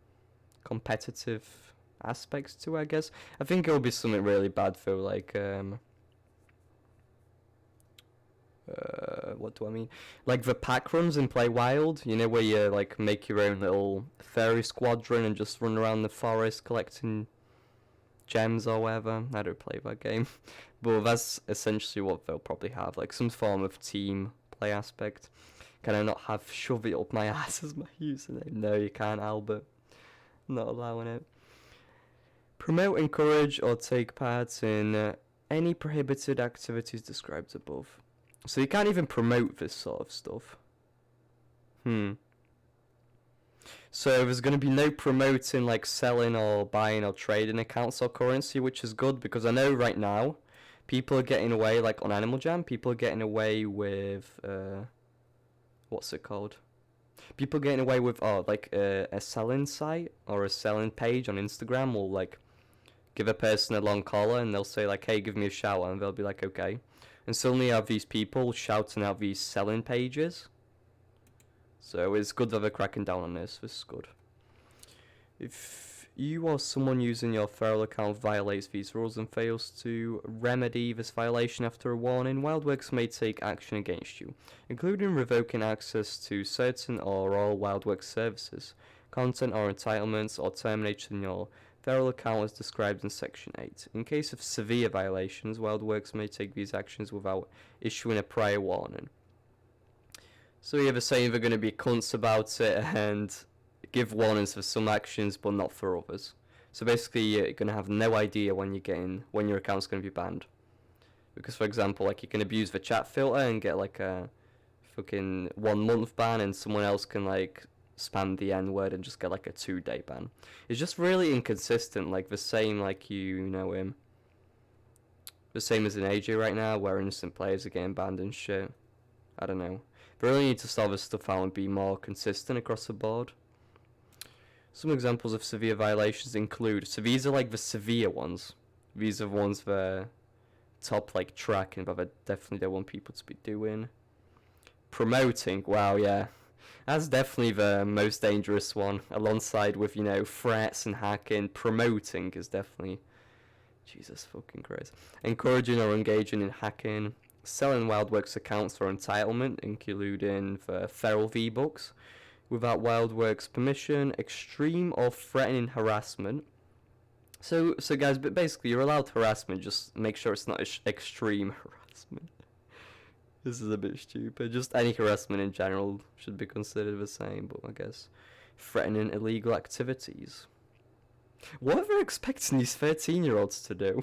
competitive aspects to it, I guess. I think it'll be something really bad for, like, what do I mean? Like the pack runs in Play Wild, you know, where you, like, make your own little fairy squadron and just run around the forest collecting gems or whatever. I don't play that game. But that's essentially what they'll probably have, like some form of team play aspect. Can I not have shove it up my ass as my username? No, you can't, Albert. Not allowing it. Promote, encourage, or take part in any prohibited activities described above. So you can't even promote this sort of stuff. So there's going to be no promoting, like selling or buying or trading accounts or currency, which is good because I know right now people are getting away, like on Animal Jam, people are getting away with, what's it called? People getting away with, like a selling site or a selling page on Instagram will like give a person a long collar and they'll say like, hey, give me a shout, and they'll be like, okay. And suddenly you have these people shouting out these selling pages. So it's good that they're cracking down on this. This is good. If you or someone using your feral account violates these rules and fails to remedy this violation after a warning, WildWorks may take action against you, including revoking access to certain or all WildWorks services, content or entitlements, or terminating your feral account as described in Section 8. In case of severe violations, WildWorks may take these actions without issuing a prior warning. So yeah, they're saying they're going to be cunts about it and give warnings for some actions but not for others. So basically you're going to have no idea when your account's going to be banned. Because for example, like you can abuse the chat filter and get like a fucking 1 month ban, and someone else can like spam the N-word and just get like a 2-day ban. It's just really inconsistent, like the same like you know him. The same as in AJ right now, where innocent players are getting banned and shit. I don't know. They really need to sort this stuff out and be more consistent across the board. Some examples of severe violations include, so these are like the severe ones. These are the ones that top like tracking, but I definitely don't want people to be doing. Promoting, wow, yeah. That's definitely the most dangerous one, alongside with, you know, threats and hacking. Promoting is definitely, Jesus fucking Christ. Encouraging or engaging in hacking. Selling WildWorks accounts for entitlement, including the feral V-Bucks, without WildWorks permission. Extreme or threatening harassment. So guys, but basically you're allowed harassment, just make sure it's not extreme harassment. This is a bit stupid. Just any harassment in general should be considered the same, but I guess threatening illegal activities. What are they expecting these 13-year-olds to do?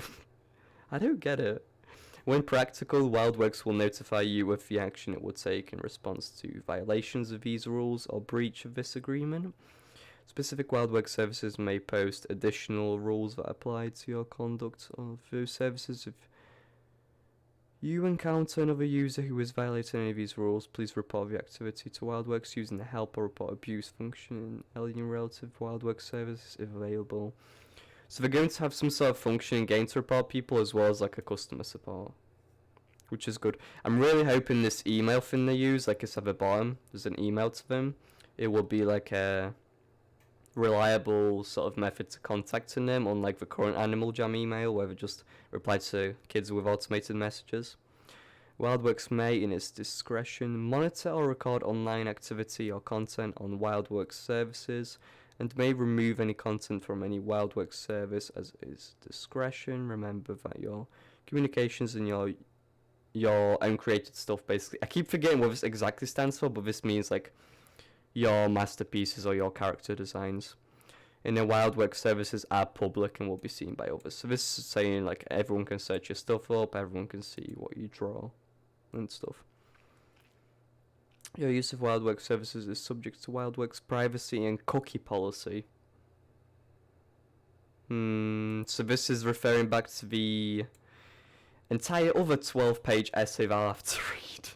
I don't get it. When practical, WildWorks will notify you of the action it will take in response to violations of these rules or breach of this agreement. Specific WildWorks services may post additional rules that apply to your conduct of those services. If you encounter another user who is violating any of these rules, please report the activity to WildWorks using the help or report abuse function in Alien Relative WildWorks services if available. So they're going to have some sort of function in game to report people as well as like a customer support, which is good. I'm really hoping this email thing they use, like it's at the bottom, there's an email to them. It will be like a reliable sort of method to contacting them, unlike the current Animal Jam email where they just reply to kids with automated messages. WildWorks may, in its discretion, monitor or record online activity or content on WildWorks services and may remove any content from any WildWorks service as is discretion. Remember that your communications and your own created stuff, basically. I keep forgetting what this exactly stands for, but this means like your masterpieces or your character designs in the WildWorks services are public and will be seen by others. So this is saying like everyone can search your stuff up, everyone can see what you draw and stuff. Your use of WildWorks services is subject to WildWorks privacy and cookie policy. So this is referring back to the entire other 12-page essay that I'll have to read.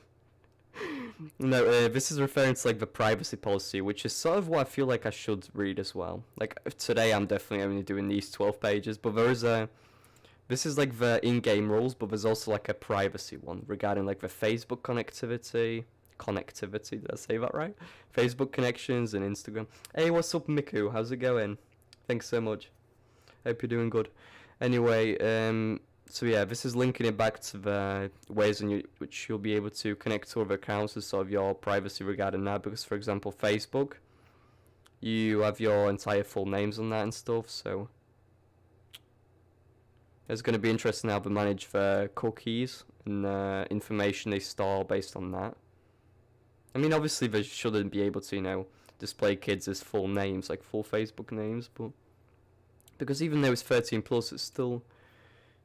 No, this is referring to like the privacy policy, which is sort of what I feel like I should read as well. Like today I'm definitely only doing these 12 pages, but there is this is like the in-game rules, but there's also like a privacy one regarding like the Facebook connectivity, did I say that right? Facebook connections and Instagram. Hey, what's up Miku, how's it going? Thanks so much, hope you're doing good. Anyway, so yeah, this is linking it back to the ways in which you'll be able to connect to other accounts and sort of your privacy regarding that, because for example Facebook, you have your entire full names on that and stuff, so it's going to be interesting how they manage the cookies and information they store based on that. I mean, obviously they shouldn't be able to, you know, display kids as full names, like full Facebook names, but because even though it's 13 plus, it's still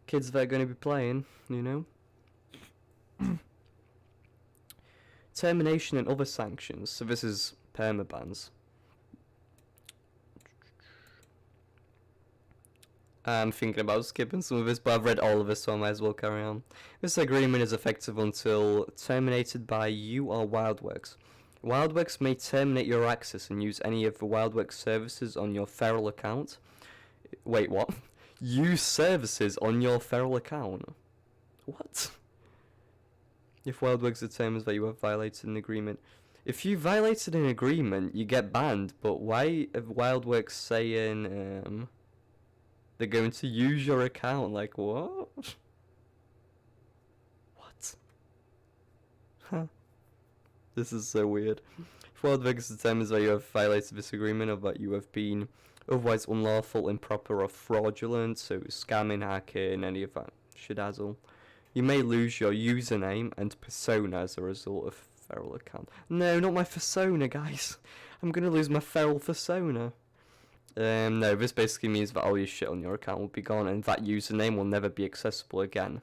kids that are going to be playing, you know. Termination and other sanctions. So this is permabans. I'm thinking about skipping some of this, but I've read all of this, so I might as well carry on. This agreement is effective until terminated by you or WildWorks. WildWorks may terminate your access and use any of the WildWorks services on your feral account. Wait, what? Use services on your feral account? What? If WildWorks determines that you have violated an agreement. If you violated an agreement, you get banned, but why is WildWorks saying they're going to use your account? Like, what? What? Huh. This is so weird. If WildWorks determines that you have violated this agreement or that you have been otherwise unlawful, improper or fraudulent, so scamming, hacking, any of that shidazzle, you may lose your username and persona as a result of feral account. No, not my persona, guys. I'm gonna lose my feral persona. No, this basically means that all your shit on your account will be gone and that username will never be accessible again.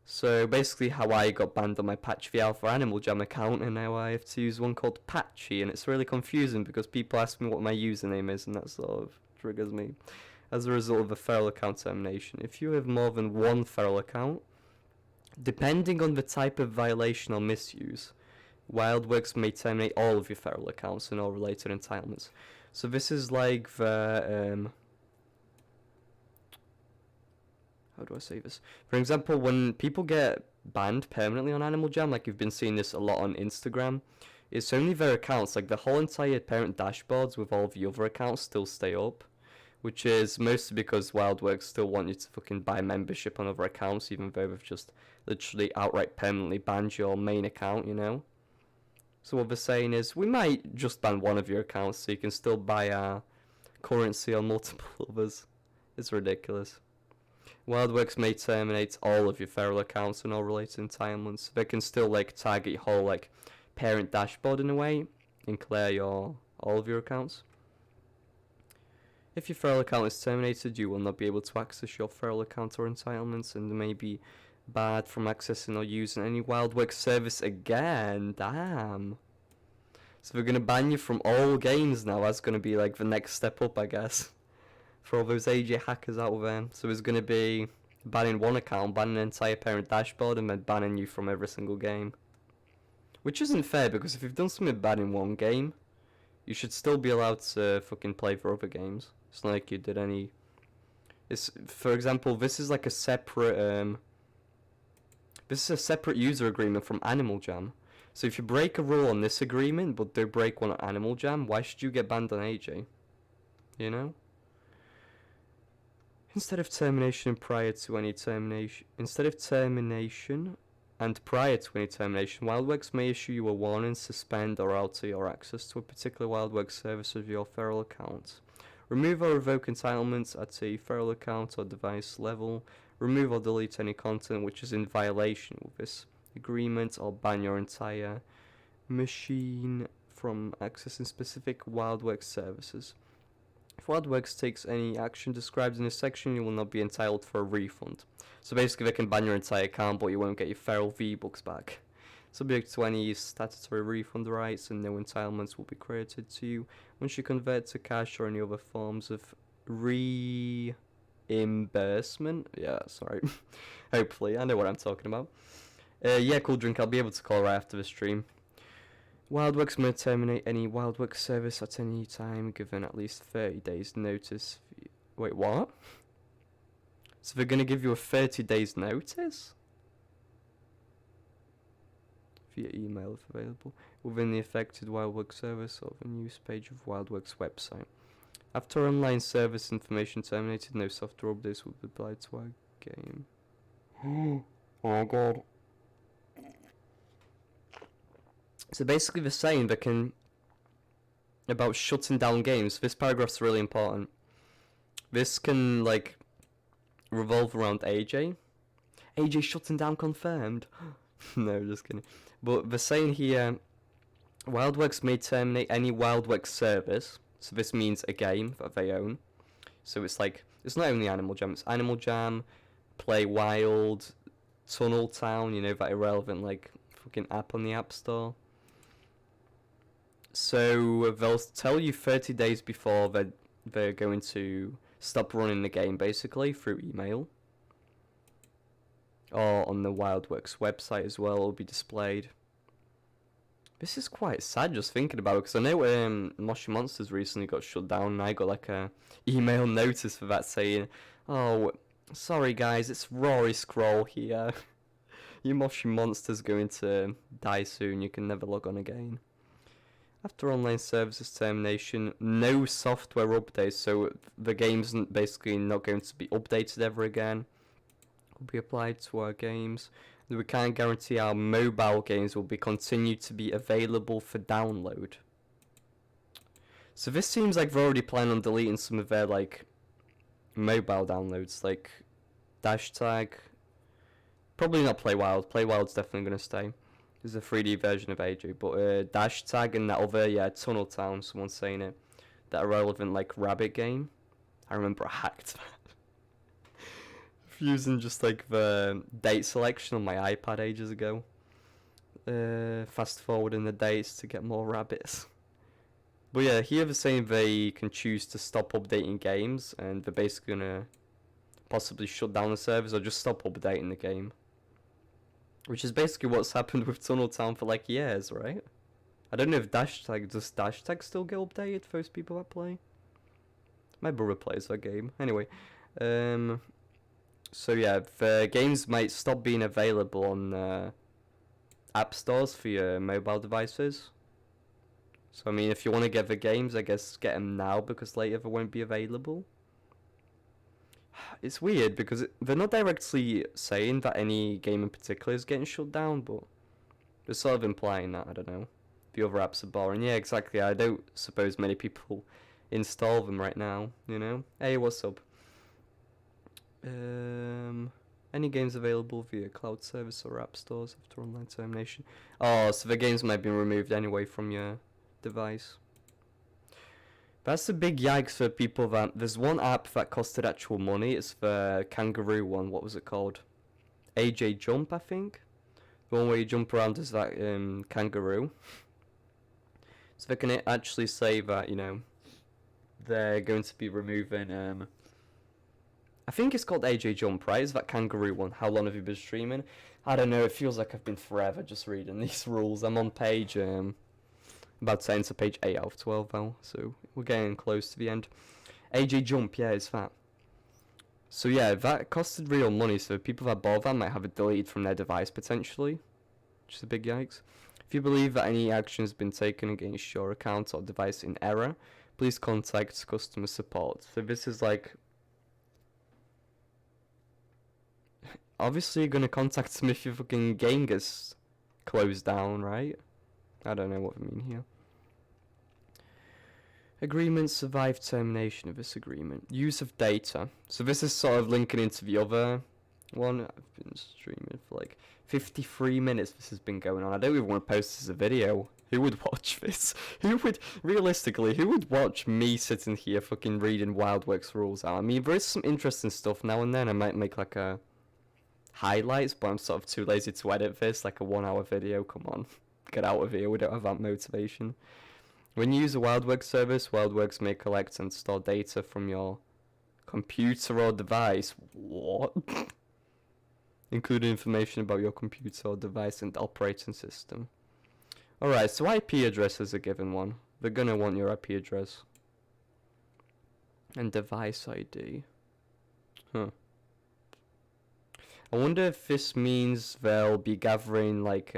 So basically how I got banned on my PatchTheAlpha Animal Jam account, and now I have to use one called Patchy, and it's really confusing because people ask me what my username is and that sort of triggers me. As a result of a feral account termination, if you have more than one feral account, depending on the type of violation or misuse, WildWorks may terminate all of your feral accounts and all related entitlements. So this is like the how do I say this? For example, when people get banned permanently on Animal Jam, like you've been seeing this a lot on Instagram, it's only their accounts, like the whole entire parent dashboards with all the other accounts still stay up, which is mostly because WildWorks still want you to fucking buy membership on other accounts, even though they've just literally outright permanently banned your main account, you know? So what they're saying is, we might just ban one of your accounts so you can still buy our currency on multiple others. It's ridiculous. WildWorks may terminate all of your feral accounts and all related entitlements. They can still like target your whole like parent dashboard in a way and clear all of your accounts. If your feral account is terminated, you will not be able to access your feral account or entitlements, and there may be barred from accessing or using any WildWorks service again. Damn. So they're gonna ban you from all games now. That's gonna be like the next step up, I guess, for all those AJ hackers out there. So it's gonna be banning one account, banning an entire parent dashboard, and then banning you from every single game. Which isn't fair, because if you've done something bad in one game, you should still be allowed to fucking play for other games. It's not like you did any... It's, for example, this is like a separate this is a separate user agreement from Animal Jam. So if you break a rule on this agreement but do break one on Animal Jam, why should you get banned on AJ? You know? Instead of termination and prior to any termination, WildWorks may issue you a warning, suspend, or alter your access to a particular WildWorks service of your feral account. Remove or revoke entitlements at a feral account or device level. Remove or delete any content which is in violation with this agreement, or ban your entire machine from accessing specific WildWorks services. If WildWorks takes any action described in this section, you will not be entitled for a refund. So basically they can ban your entire account, but you won't get your feral V-Bucks back. Subject to any statutory refund rights, and no entitlements will be credited to you once you convert to cash or any other forms of reimbursement. Yeah, sorry. Hopefully, I know what I'm talking about. Yeah, cool drink. I'll be able to call right after the stream. WildWorks may terminate any WildWorks service at any time, given at least 30 days notice. Wait, what? So they're going to give you a 30 days notice? Via email if available, within the affected WildWorks service or the news page of WildWorks website. After online service information terminated, no software updates will be applied to our game. Oh my god. So basically they're saying they can... about shutting down games. This paragraph's really important. This can, like, revolve around AJ. AJ shutting down confirmed. No, just kidding. But they're saying here, WildWorks may terminate any WildWorks service. So this means a game that they own. So it's like, it's not only Animal Jam, it's Animal Jam, Play Wild, Tunnel Town, you know, that irrelevant, like, fucking app on the App Store. So they'll tell you 30 days before that they're going to stop running the game, basically, through email. Or on the WildWorks website as well, it'll be displayed. This is quite sad just thinking about it, because I know Moshi Monsters recently got shut down, and I got like a email notice for that saying, oh, sorry guys, it's Rory Scroll here. Your Moshi Monster's going to die soon, you can never log on again. After online services termination, no software updates, so the game's basically not going to be updated ever again. Will be applied to our games. We can't guarantee our mobile games will be continued to be available for download. So this seems like they're already planning on deleting some of their like mobile downloads, like Dash Tag. Probably not Play Wild. Play Wild's definitely going to stay. There's a 3D version of AJ, but Dash Tag and that other, yeah, Tunnel Town, someone's saying it. That irrelevant like rabbit game. I remember I hacked that. Using just like the date selection on my iPad ages ago. Fast forwarding the dates to get more rabbits. But yeah, here they're saying they can choose to stop updating games, and they're basically gonna possibly shut down the servers or just stop updating the game. Which is basically what's happened with Tunnel Town for like years, right? I don't know if does Dash Tag still get updated for those people that play? My brother plays that game. Anyway, so yeah, the games might stop being available on app stores for your mobile devices. So I mean, if you want to get the games, I guess get them now, because later they won't be available. It's weird because they're not directly saying that any game in particular is getting shut down, but they're sort of implying that, I don't know. The other apps are boring. Yeah, exactly. I don't suppose many people install them right now, you know? Hey, what's up? Any games available via cloud service or app stores after online termination? Oh, so the games might be removed anyway from your device. That's a big yikes for people that... There's one app that costed actual money. It's the kangaroo one. What was it called? AJ Jump, I think. The one where you jump around as that kangaroo. So they can actually say that, you know, they're going to be removing, I think it's called AJ Jump, right? Is that kangaroo one? How long have you been streaming? I don't know, it feels like I've been forever just reading these rules. I'm on page, about to enter page 8 out of 12 now, so we're getting close to the end. AJ Jump, yeah, it's that. So yeah, that costed real money, so people that bought that might have it deleted from their device potentially, which is a big yikes. If you believe that any action has been taken against your account or device in error, please contact customer support. So this is like, obviously you're gonna contact them if your fucking game gets closed down, right? I don't know what I mean here. Agreement survive termination of this agreement. Use of data. So this is sort of linking into the other one. I've been streaming for like 53 minutes. This has been going on. I don't even want to post this as a video. Who would watch this? Who would, realistically, who would watch me sitting here fucking reading WildWorks rules out? I mean, there is some interesting stuff now and then. I might make like a highlights, but I'm sort of too lazy to edit this, like a 1 hour video. Come on, get out of here. We don't have that motivation. When you use a WildWorks service, WildWorks may collect and store data from your computer or device. What? Including information about your computer or device and operating system. Alright, so IP address is a given one. They're gonna want your IP address. And device ID. Huh. I wonder if this means they'll be gathering like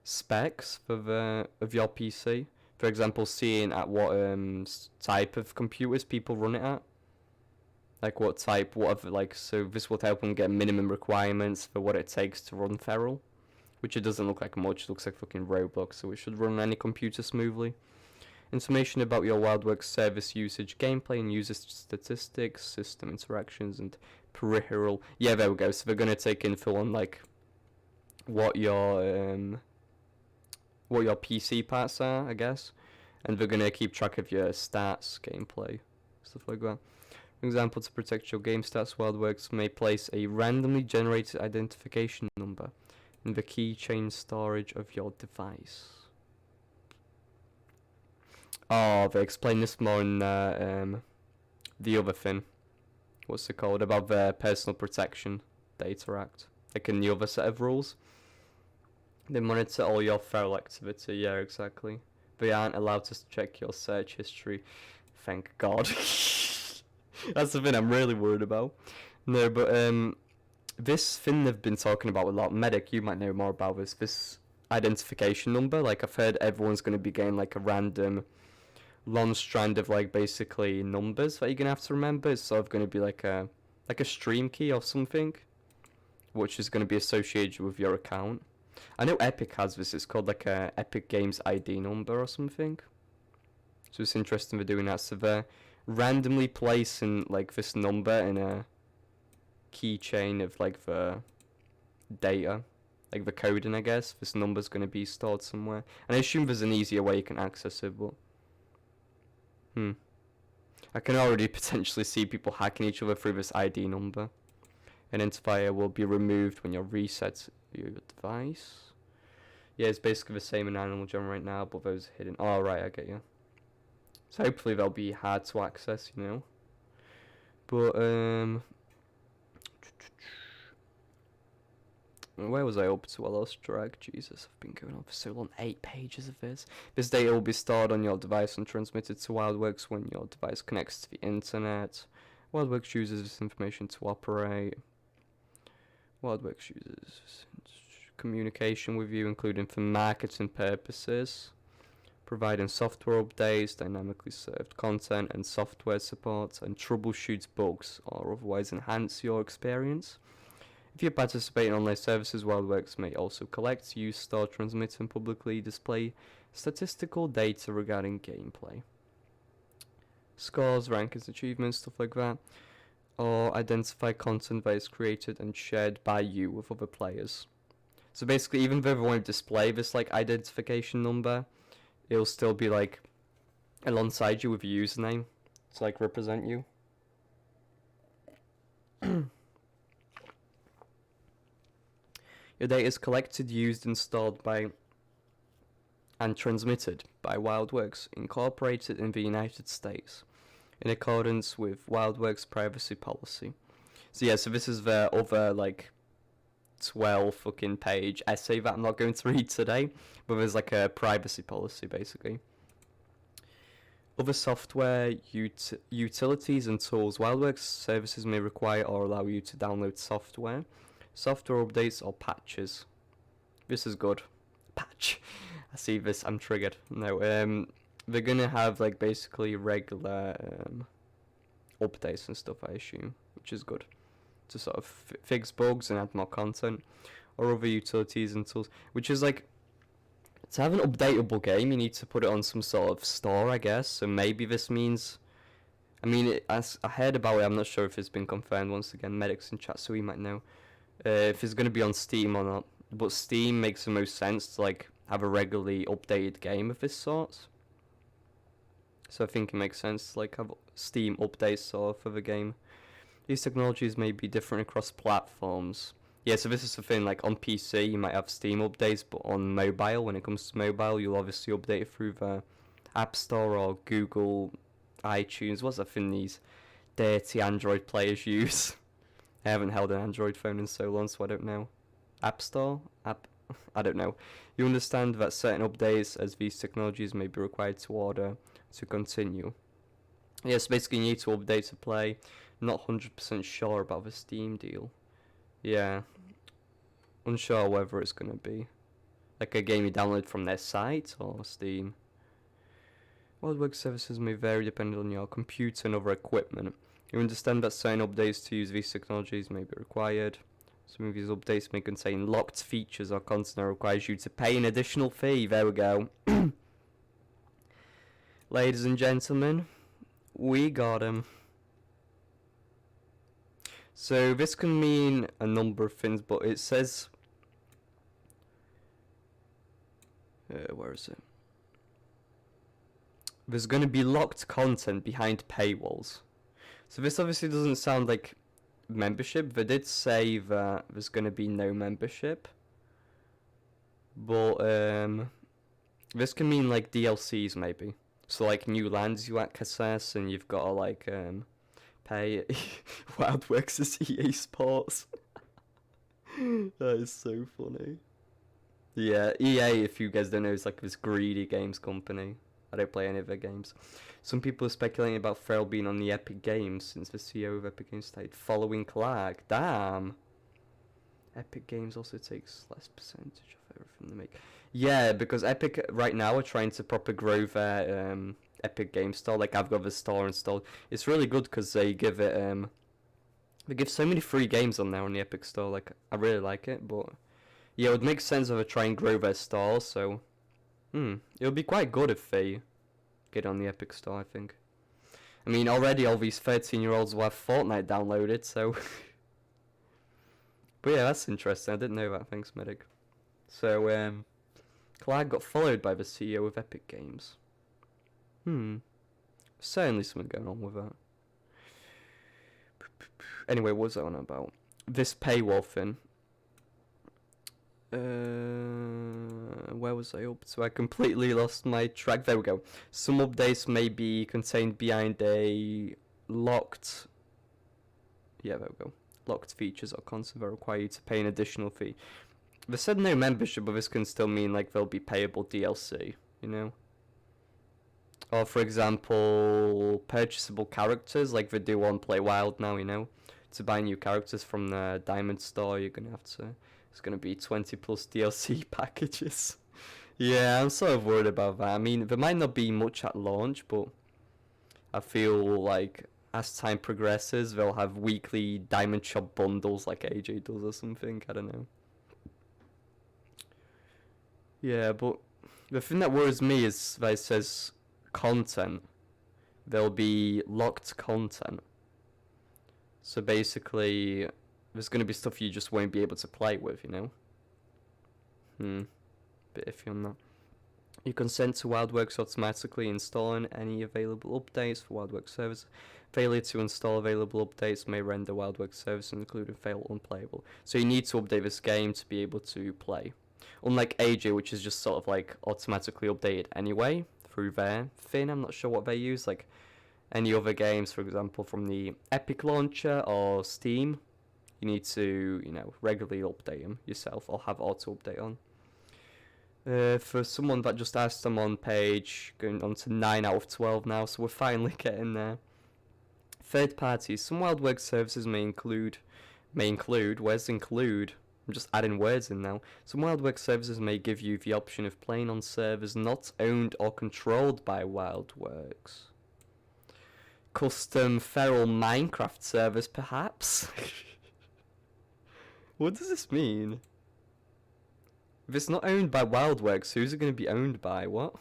specs for of your PC. For example, seeing at what type of computers people run it at. Like what type, whatever, like, so this will help them get minimum requirements for what it takes to run Feral. Which it doesn't look like much, it looks like fucking Roblox, so it should run any computer smoothly. Information about your WildWorks service usage, gameplay and user statistics, system interactions and peripheral. Yeah, there we go, so they're going to take info on like what your PC parts are, I guess. And they're going to keep track of your stats, gameplay, stuff like that. For example, to protect your game stats, WildWorks may place a randomly generated identification number in the keychain storage of your device. Oh, they explain this more in the other thing. What's it called? About the Personal Protection Data Act. Like in the other set of rules. They monitor all your feral activity, yeah, exactly. They aren't allowed to check your search history. Thank God. That's the thing I'm really worried about. No, but this thing they've been talking about a lot, Medic, you might know more about this identification number. Like, I've heard everyone's going to be getting like a random long strand of like basically numbers that you're going to have to remember. It's sort of going to be like a stream key or something, which is going to be associated with your account. I know Epic has this, it's called like a Epic Games ID number or something. So it's interesting they're doing that. So they're randomly placing like this number in a keychain of like the data, like the coding, I guess. This number's going to be stored somewhere. And I assume there's an easier way you can access it, but I can already potentially see people hacking each other through this ID number. Identifier will be removed when you reset your device. Yeah, it's basically the same in Animal Jam right now, but those are hidden. Oh, right, I get you. So hopefully they'll be hard to access, you know. But, where was I up to? I lost track. Jesus, I've been going on for so long. 8 pages of this. This data will be stored on your device and transmitted to WildWorks when your device connects to the internet. WildWorks uses this information to operate. WildWorks uses communication with you, including for marketing purposes, providing software updates, dynamically served content and software support, and troubleshoots bugs or otherwise enhance your experience. If you participate in online services, WildWorks may also collect, use, store, transmit, and publicly display statistical data regarding gameplay. Scores, rankings, achievements, stuff like that. Or identify content that is created and shared by you with other players. So basically, even though they won't display this like identification number, it'll still be like alongside you with your username to like represent you. Your data is collected, used, and stored by and transmitted by WildWorks, incorporated in the United States, in accordance with WildWorks privacy policy. So yeah, so this is the other, like, 12 fucking page essay that I'm not going to read today, but there's like a privacy policy, basically. Other software, utilities and tools. WildWorks services may require or allow you to download software updates or patches. This is good. Patch. I see this, I'm triggered. No, they're gonna have, like, basically regular updates and stuff, I assume, which is good, to sort of fix bugs and add more content, or other utilities and tools, which is like, to have an updatable game, you need to put it on some sort of store, I guess. So maybe this means, I mean, as I heard about it, I'm not sure if it's been confirmed. Once again, Medic's in chat, so he might know if it's going to be on Steam or not. But Steam makes the most sense to, like, have a regularly updated game of this sort. So I think it makes sense to, like, have Steam updates sort of for the game. These technologies may be different across platforms. Yeah, so this is the thing, like, on PC you might have Steam updates, but on mobile, when it comes to mobile, you'll obviously update it through the App Store or Google iTunes. What's that thing these dirty Android players use? I haven't held an Android phone in so long, so I don't know. App Store? I don't know. You understand that certain updates as these technologies may be required to order to continue. Yes, basically you need to update to play. Not 100% sure about the Steam deal. Yeah. Unsure whether it's going to be like a game you download from their site or Steam. WildWorks services may vary depending on your computer and other equipment. You understand that certain updates to use these technologies may be required. Some of these updates may contain locked features or content that requires you to pay an additional fee. There we go. Ladies and gentlemen, we got him. So this can mean a number of things, but it says, where is it? There's going to be locked content behind paywalls. So this obviously doesn't sound like membership. They did say that there's going to be no membership, but this can mean like DLCs maybe. So like new lands you access, and you've got to like pay. WildWorks is EA Sports. That is so funny. Yeah, EA, if you guys don't know, is like this greedy games company. I don't play any of their games. Some people are speculating about Ferrell being on the Epic Games since the CEO of Epic Games started following Clark. Damn. Epic Games also takes less percentage of everything they make. Yeah, because Epic right now are trying to proper grow their Epic Games store. Like, I've got the store installed. It's really good because they give it they give so many free games on there on the Epic store. Like, I really like it, but yeah, it would make sense if they try and grow their store. So it would be quite good if they get on the Epic store, I think. I mean, already all these 13-year-olds will have Fortnite downloaded, so but yeah, that's interesting. I didn't know that. Thanks, Medic. So Clyde got followed by the CEO of Epic Games. Certainly something going on with that. Anyway, what was I on about? This paywall thing. Where was I up to? I completely lost my track. There we go. Some updates may be contained behind a locked... Yeah, there we go. Locked features or content that require you to pay an additional fee. They said no membership, but this can still mean like there'll be payable DLC, you know? Or for example, purchasable characters like they do on Play Wild now, you know? To buy new characters from the Diamond Store, you're gonna have to... It's going to be 20 plus DLC packages. Yeah, I'm sort of worried about that. I mean, there might not be much at launch, but I feel like as time progresses, they'll have weekly Diamond Shop bundles like AJ does or something. I don't know. Yeah, but the thing that worries me is that it says content. There'll be locked content. So basically... There's going to be stuff you just won't be able to play with, you know? Bit iffy on that. You consent to WildWorks automatically installing any available updates for WildWorks service. Failure to install available updates may render WildWorks service including fail unplayable. So you need to update this game to be able to play. Unlike AJ, which is just sort of like automatically updated anyway through their thing. I'm not sure what they use. Like any other games, for example, from the Epic launcher or Steam, you need to, regularly update them yourself or have auto update on. For someone that just asked, I'm on page going on to 9 out of 12 now, so we're finally getting there. Third parties. Some WildWorks services may include, where's include? I'm just adding words in now. Some WildWorks services may give you the option of playing on servers not owned or controlled by WildWorks. Custom feral Minecraft servers, perhaps? What does this mean? If it's not owned by WildWorks, who's it going to be owned by? What?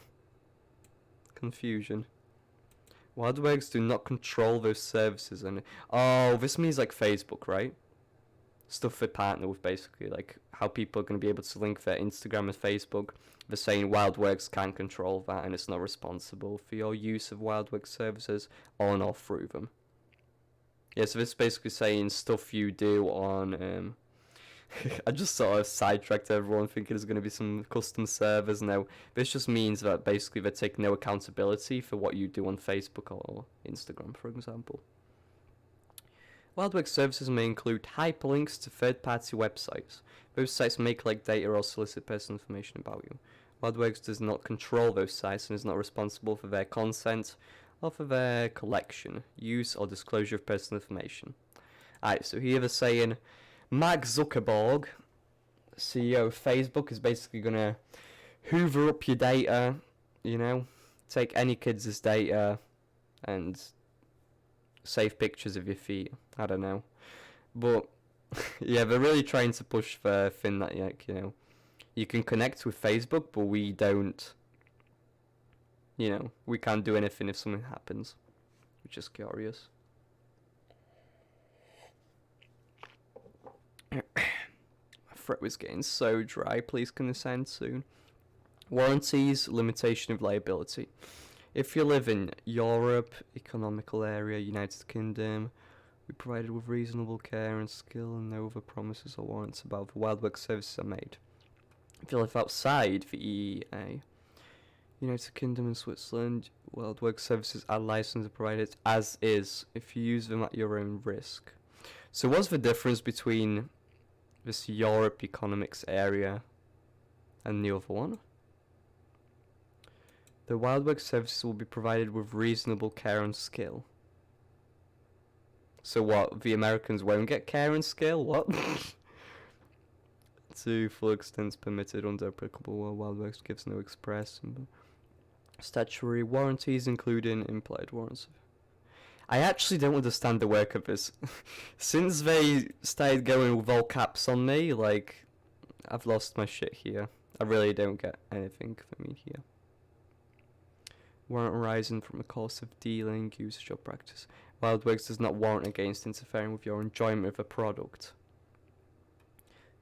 Confusion. WildWorks do not control those services. Oh, this means like Facebook, right? Stuff they partner with, basically. Like how people are going to be able to link their Instagram and Facebook. They're saying WildWorks can't control that and it's not responsible for your use of WildWorks services on or through them. Yeah, so this is basically saying stuff you do on... I just sort of sidetracked everyone thinking there's going to be some custom servers. No, this just means that basically they take no accountability for what you do on Facebook or Instagram, for example. WildWorks services may include hyperlinks to third-party websites. Those sites may collect data or solicit personal information about you. WildWorks does not control those sites and is not responsible for their consent or for their collection, use, or disclosure of personal information. Alright, so here they're saying... Mark Zuckerberg, CEO of Facebook, is basically going to hoover up your data, take any kids' data and save pictures of your feet. I don't know. But, yeah, they're really trying to push the thing that, you can connect with Facebook, but we don't, we can't do anything if something happens, which is curious. My throat was getting so dry. Please can this end soon? Warranties, limitation of liability. If you live in Europe, economical area, United Kingdom, we provided with reasonable care and skill and no other promises or warrants about the WildWorks services are made. If you live outside the EEA, United Kingdom and Switzerland, WildWorks services are licensed and provided as is if you use them at your own risk. So what's the difference between this Europe economics area and the other one? The WildWorks services will be provided with reasonable care and skill. So what, the Americans won't get care and skill? What? To full extent permitted under applicable WildWorks gives no express statutory warranties, including implied warrants. I actually don't understand the work of this. Since they started going with all caps on me, like, I've lost my shit here. I really don't get anything for me here. Warrant arising from a course of dealing, usage or practice. WildWorks does not warrant against interfering with your enjoyment of a product.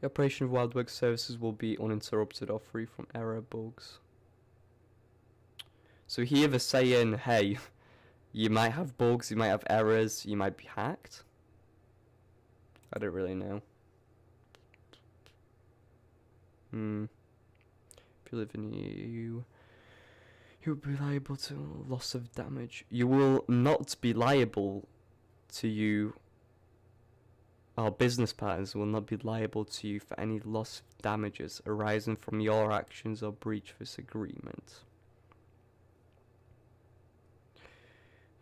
The operation of WildWorks services will be uninterrupted or free from error bugs. So here they're saying, hey, you might have bugs, you might have errors, you might be hacked. I don't really know. If you live in the EU, you will be liable to loss of damage. You will not be liable to you. Our business partners will not be liable to you for any loss of damages arising from your actions or breach of this agreement.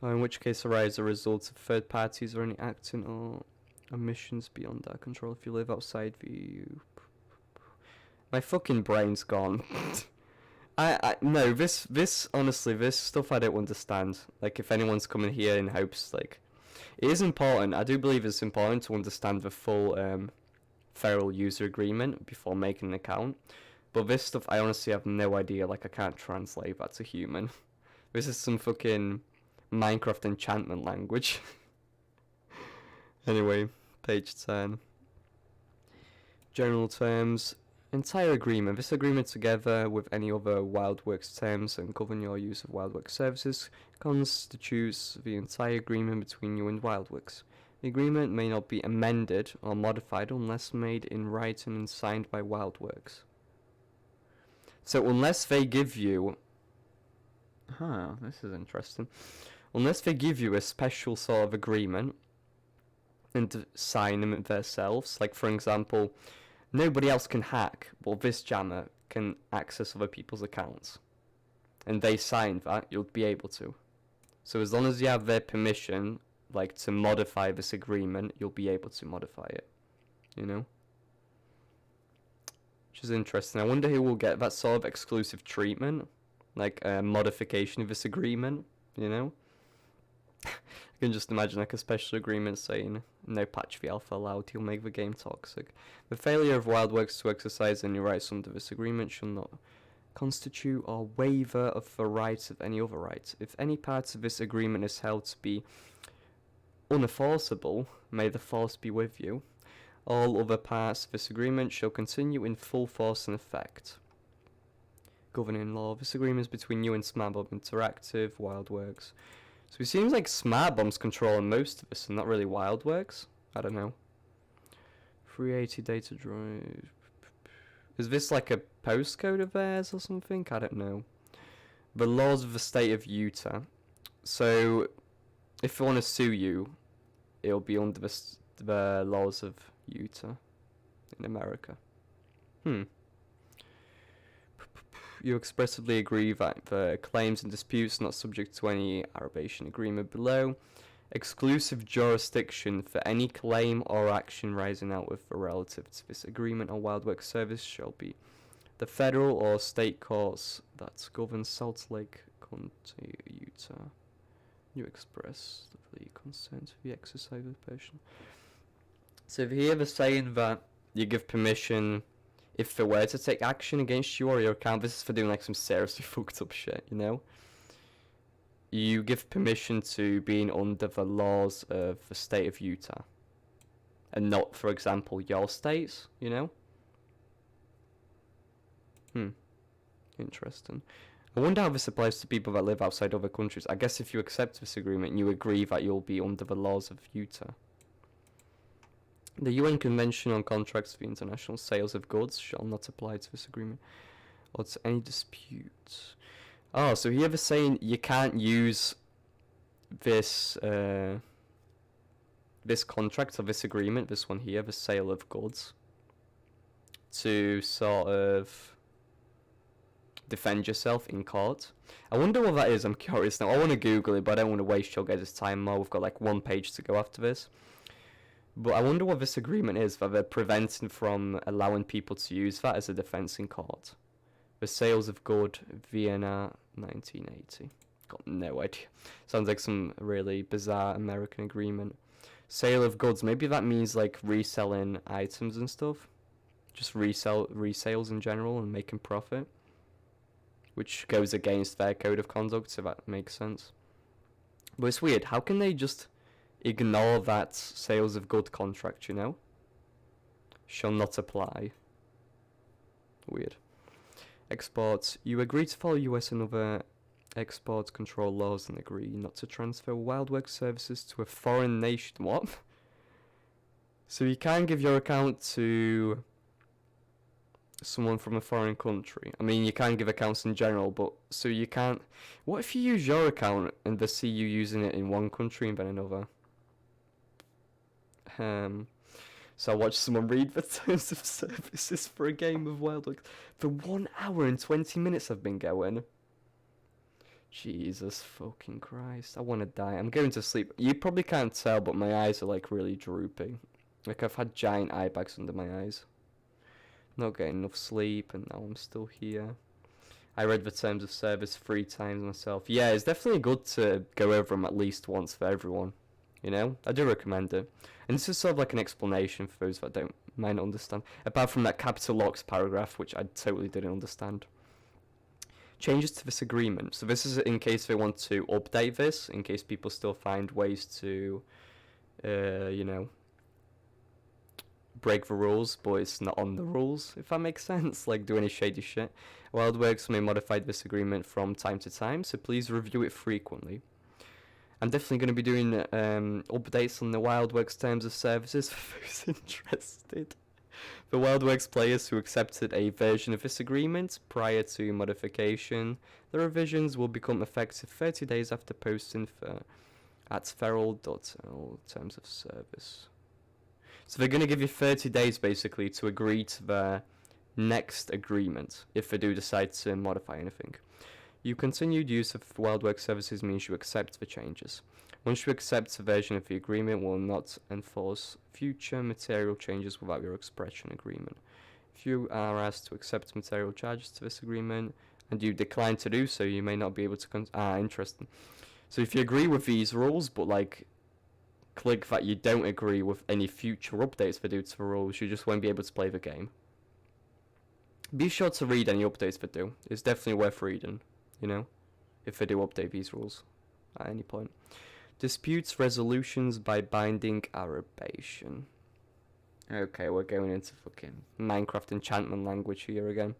Or in which case arise the results of third parties or any acting or omissions beyond our control if you live outside the EU. My fucking brain's gone. No, this honestly, this stuff I don't understand. Like, if anyone's coming here in hopes, like, it is important. I do believe it's important to understand the full feral user agreement before making an account. But this stuff, I honestly have no idea. Like, I can't translate that to human. This is some fucking Minecraft enchantment language. Anyway, page 10. General terms. Entire agreement. This agreement, together with any other WildWorks terms and govern your use of WildWorks services, constitutes the entire agreement between you and WildWorks. The agreement may not be amended or modified unless made in writing and signed by WildWorks. So unless they give you... this is interesting. Unless they give you a special sort of agreement and sign them themselves, like for example... Nobody else can hack, but this jammer can access other people's accounts. And they signed that, you'll be able to. So as long as you have their permission, like, to modify this agreement, you'll be able to modify it. You know? Which is interesting. I wonder who will get that sort of exclusive treatment. Like, a modification of this agreement, you know? I can just imagine like a special agreement saying no PatchTheAlpha allowed, you'll make the game toxic. The failure of WildWorks to exercise any rights under this agreement shall not constitute or waiver of the rights of any other rights. If any part of this agreement is held to be unenforceable, may the force be with you. All other parts of this agreement shall continue in full force and effect. Governing law. This agreement is between you and SmartBomb Interactive, WildWorks. So it seems like SmartBomb's controlling most of this and not really WildWorks. I don't know. 380 data drive. Is this like a postcode of theirs or something? I don't know. The laws of the state of Utah. So if they want to sue you, it'll be under the laws of Utah in America. You expressively agree that the claims and disputes not subject to any arbitration agreement below. Exclusive jurisdiction for any claim or action rising out with or relative to this agreement or WildWorks service shall be the federal or state courts that govern Salt Lake County, Utah. You express the consent to the exercise of passion. So if here they're saying that you give permission if they were to take action against you or your account, this is for doing like some seriously fucked up shit, you know? You give permission to being under the laws of the state of Utah. And not, for example, your states, you know? Interesting. I wonder how this applies to people that live outside other countries. I guess if you accept this agreement, you agree that you'll be under the laws of Utah. The UN Convention on Contracts for International Sales of Goods shall not apply to this agreement or to any disputes. Oh, so here they're saying you can't use this this contract or this agreement, this one here, the sale of goods, to sort of defend yourself in court. I wonder what that is. I'm curious now. I want to Google it, but I don't want to waste your guys' time more. We've got like one page to go after this. But I wonder what this agreement is that they're preventing from allowing people to use that as a defense in court. The sales of good, Vienna, 1980. Got no idea. Sounds like some really bizarre American agreement. Sale of goods, maybe that means like reselling items and stuff. Just resales in general and making profit. Which goes against their code of conduct, so that makes sense. But it's weird, how can they just ignore that sales of good contract, you know? Shall not apply. Weird. Exports. You agree to follow US and other export control laws and agree not to transfer WildWorks services to a foreign nation. What? So you can't give your account to someone from a foreign country. I mean, you can give accounts in general, but so you can't... What if you use your account and they see you using it in one country and then another? So I watched someone read the terms of services for a game of WildWorks. For 1 hour and 20 minutes I've been going. Jesus fucking Christ. I want to die. I'm going to sleep. You probably can't tell, but my eyes are like really droopy. Like I've had giant eye bags under my eyes. Not getting enough sleep, and now I'm still here. I read the terms of service 3 times myself. Yeah, it's definitely good to go over them at least once for everyone. You know, I do recommend it. And this is sort of like an explanation for those that might not understand. Apart from that capital locks paragraph, which I totally didn't understand. Changes to this agreement. So this is in case they want to update this, in case people still find ways to, you know, break the rules, but it's not on the rules, if that makes sense, like do any shady shit. WildWorks may modify this agreement from time to time, so please review it frequently. I'm definitely going to be doing updates on the WildWorks terms of services for those interested. For WildWorks players who accepted a version of this agreement prior to modification, the revisions will become effective 30 days after posting at feral.l terms of service. So they're going to give you 30 days basically to agree to their next agreement if they do decide to modify anything. Your continued use of WildWorks services means you accept the changes. Once you accept a version of the agreement, will not enforce future material changes without your expression agreement. If you are asked to accept material charges to this agreement and you decline to do so, you may not be able to interesting. So if you agree with these rules, but like click that you don't agree with any future updates they do to the rules, you just won't be able to play the game. Be sure to read any updates they do. It's definitely worth reading, you know, if they do update these rules at any point. Disputes resolutions by binding arbitration. Okay, we're going into fucking Minecraft enchantment language here again.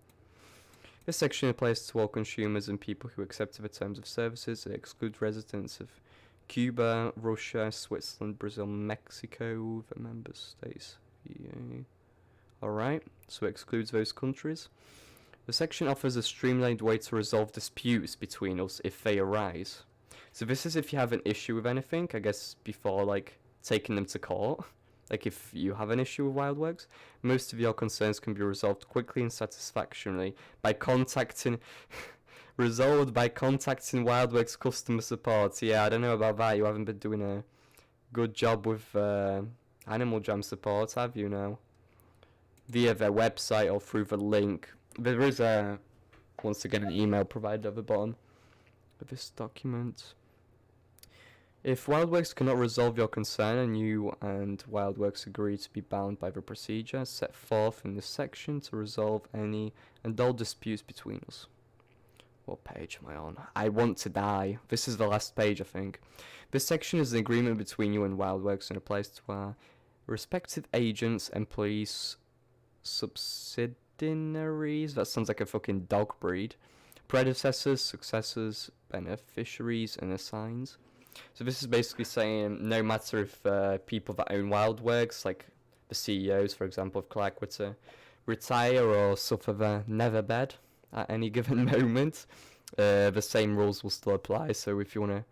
This section applies to all consumers and people who accept the terms of services. It excludes residents of Cuba, Russia, Switzerland, Brazil, Mexico, the member states. Yeah. Alright, so it excludes those countries. The section offers a streamlined way to resolve disputes between us if they arise. So this is if you have an issue with anything, I guess before like taking them to court. Like if you have an issue with WildWorks, most of your concerns can be resolved quickly and satisfactorily by contacting resolved by contacting WildWorks customer support. Yeah, I don't know about that. You haven't been doing a good job with Animal Jam support, have you now? Via their website or through the link. There is once again an email provided at the bottom of this document. If WildWorks cannot resolve your concern and you and WildWorks agree to be bound by the procedure set forth in this section to resolve any and all disputes between us. What page am I on? I want to die. This is the last page, I think. This section is an agreement between you and WildWorks and applies to our respective agents, employees, subsidiaries. That sounds like a fucking dog breed. Predecessors, successors, beneficiaries, and assigns. So this is basically saying no matter if people that own WildWorks, like the CEOs, for example, of Clark, were to retire or suffer the never bed at any given moment, the same rules will still apply. So if you want to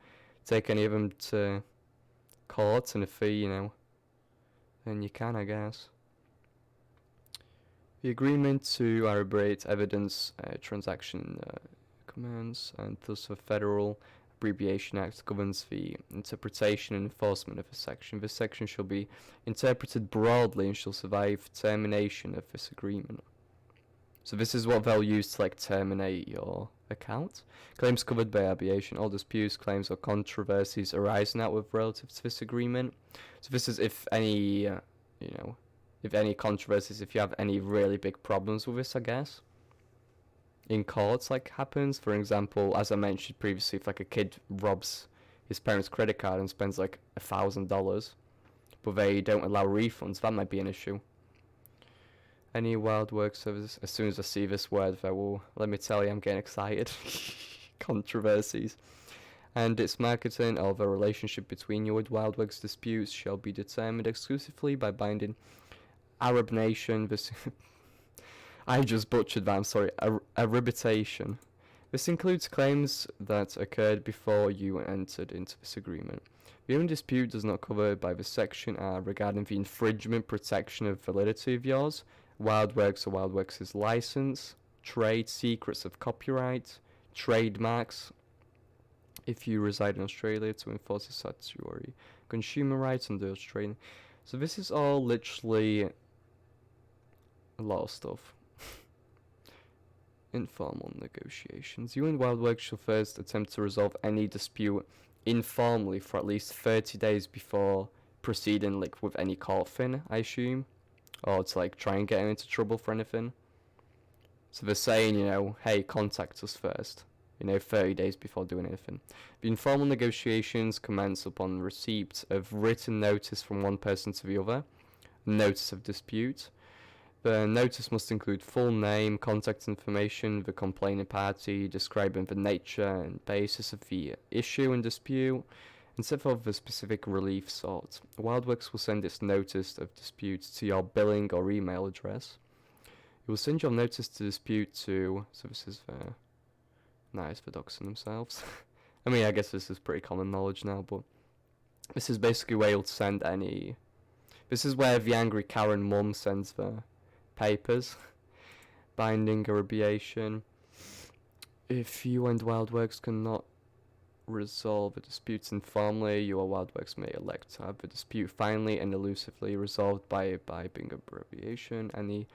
take any of them to court and a fee, you know, then you can, I guess. The agreement to arbitrate evidence transaction commands and thus the Federal Abbreviation Act governs the interpretation and enforcement of a section. This section shall be interpreted broadly and shall survive termination of this agreement. So this is what they'll use to like terminate your account. Claims covered by abbreviation, all disputes, claims or controversies arising out with relative to this agreement. So this is if any, if any controversies, if you have any really big problems with this, I guess. In courts, like happens, for example, as I mentioned previously, if like a kid robs his parents' credit card and spends like $1,000, but they don't allow refunds, that might be an issue. Any WildWorks services, as soon as I see this word, they will, let me tell you, I'm getting excited. Controversies. And its marketing or the relationship between you and WildWorks disputes shall be determined exclusively by binding Arab nation. This I just butchered that, I'm sorry. Arbitration. This includes claims that occurred before you entered into this agreement. The only dispute does not covered by this section are regarding the infringement, protection of validity of yours, WildWorks or WildWorks' license, trade secrets of copyright, trademarks, if you reside in Australia, to enforce a statutory consumer rights under Australian. So this is all literally a lot of stuff. Informal negotiations. You and WildWorks shall first attempt to resolve any dispute informally for at least 30 days before proceeding like with any court thing, I assume. Or to like try and get him into trouble for anything. So they're saying, hey, contact us first. 30 days before doing anything. The informal negotiations commence upon receipt of written notice from one person to the other notice of dispute. The notice must include full name, contact information, the complaining party, describing the nature and basis of the issue and dispute, and set forth the specific relief sought. WildWorks will send its notice of dispute to your billing or email address. It will send your notice to dispute to... So this is the... Nice for doxing themselves. I mean, I guess this is pretty common knowledge now, but... This is basically where you'll send any... This is where the angry Karen mum sends the papers. Binding a abbreviation. If you and WildWorks cannot resolve a dispute informally, you or WildWorks may elect to have the dispute finally and elusively resolved by being abbreviation. Any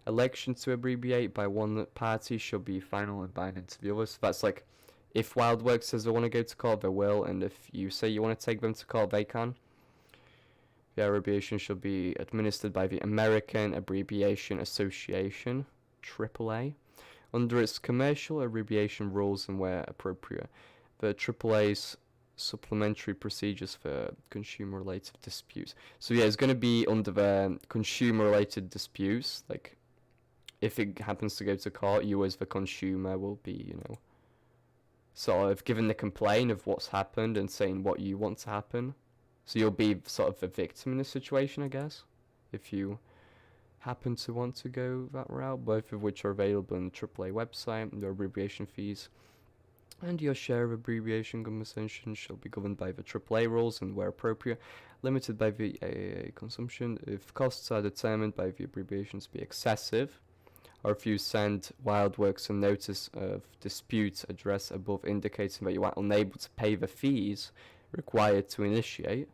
election to abbreviate by one party shall be final and binding to the other. So that's like, if WildWorks says they want to go to court, they will, and if you say you want to take them to court, they can. The abbreviation shall be administered by the American Abbreviation Association, AAA, under its commercial abbreviation rules and where appropriate. The AAA's supplementary procedures for consumer-related disputes. So yeah, it's going to be under the consumer-related disputes. Like, if it happens to go to court, you as the consumer will be, you know, sort of given the complaint of what's happened and saying what you want to happen. So you'll be sort of the victim in this situation, I guess, if you happen to want to go that route, both of which are available on the AAA website. The abbreviation fees and your share of abbreviation compensation shall be governed by the AAA rules and, where appropriate, limited by the AAA consumption. If costs are determined by the abbreviations to be excessive, or if you send WildWorks a notice of dispute address above indicating that you are unable to pay the fees required to initiate,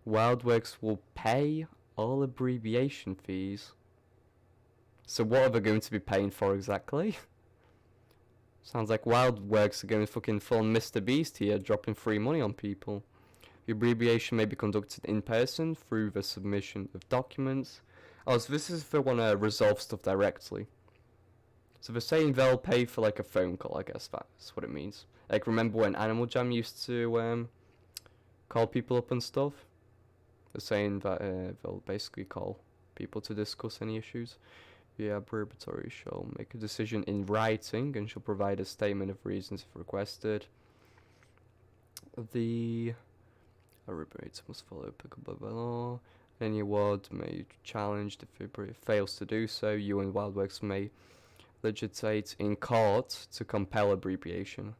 WildWorks will pay all abbreviation fees. So what are they going to be paying for exactly? Sounds like WildWorks are going fucking full Mr. Beast here, dropping free money on people. The abbreviation may be conducted in person through the submission of documents. Oh, so this is if they want to resolve stuff directly. So they're saying they'll pay for like a phone call, I guess that's what it means. Like, remember when Animal Jam used to call people up and stuff? They're saying that they'll basically call people to discuss any issues. The abbreviatory shall make a decision in writing and shall provide a statement of reasons if requested. The abbreviator must follow applicable law. Any award may be challenged if it fails to do so. You and WildWorks may legislate in court to compel abbreviation,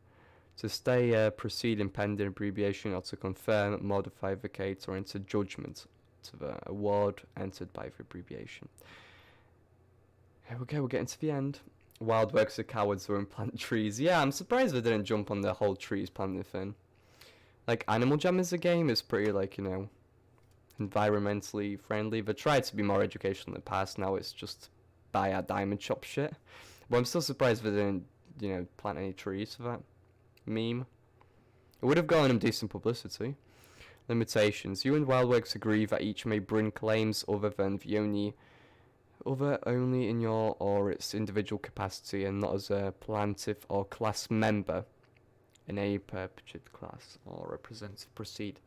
to stay a proceeding pending abbreviation, or to confirm, modify, vacate, or enter judgment to the award entered by the abbreviation. Here we go, we're getting to the end. WildWorks are cowards who plant trees. Yeah, I'm surprised they didn't jump on the whole trees planting thing. Like, Animal Jam is a game, it's pretty, like, you know, environmentally friendly. They tried to be more educational in the past, now it's just buy a diamond shop shit. But I'm still surprised they didn't, you know, plant any trees for that meme. It would have gotten them decent publicity. Limitations. You and WildWorks agree that each may bring claims other only in your or its individual capacity and not as a plaintiff or class member in a perpetuate class or representative proceed.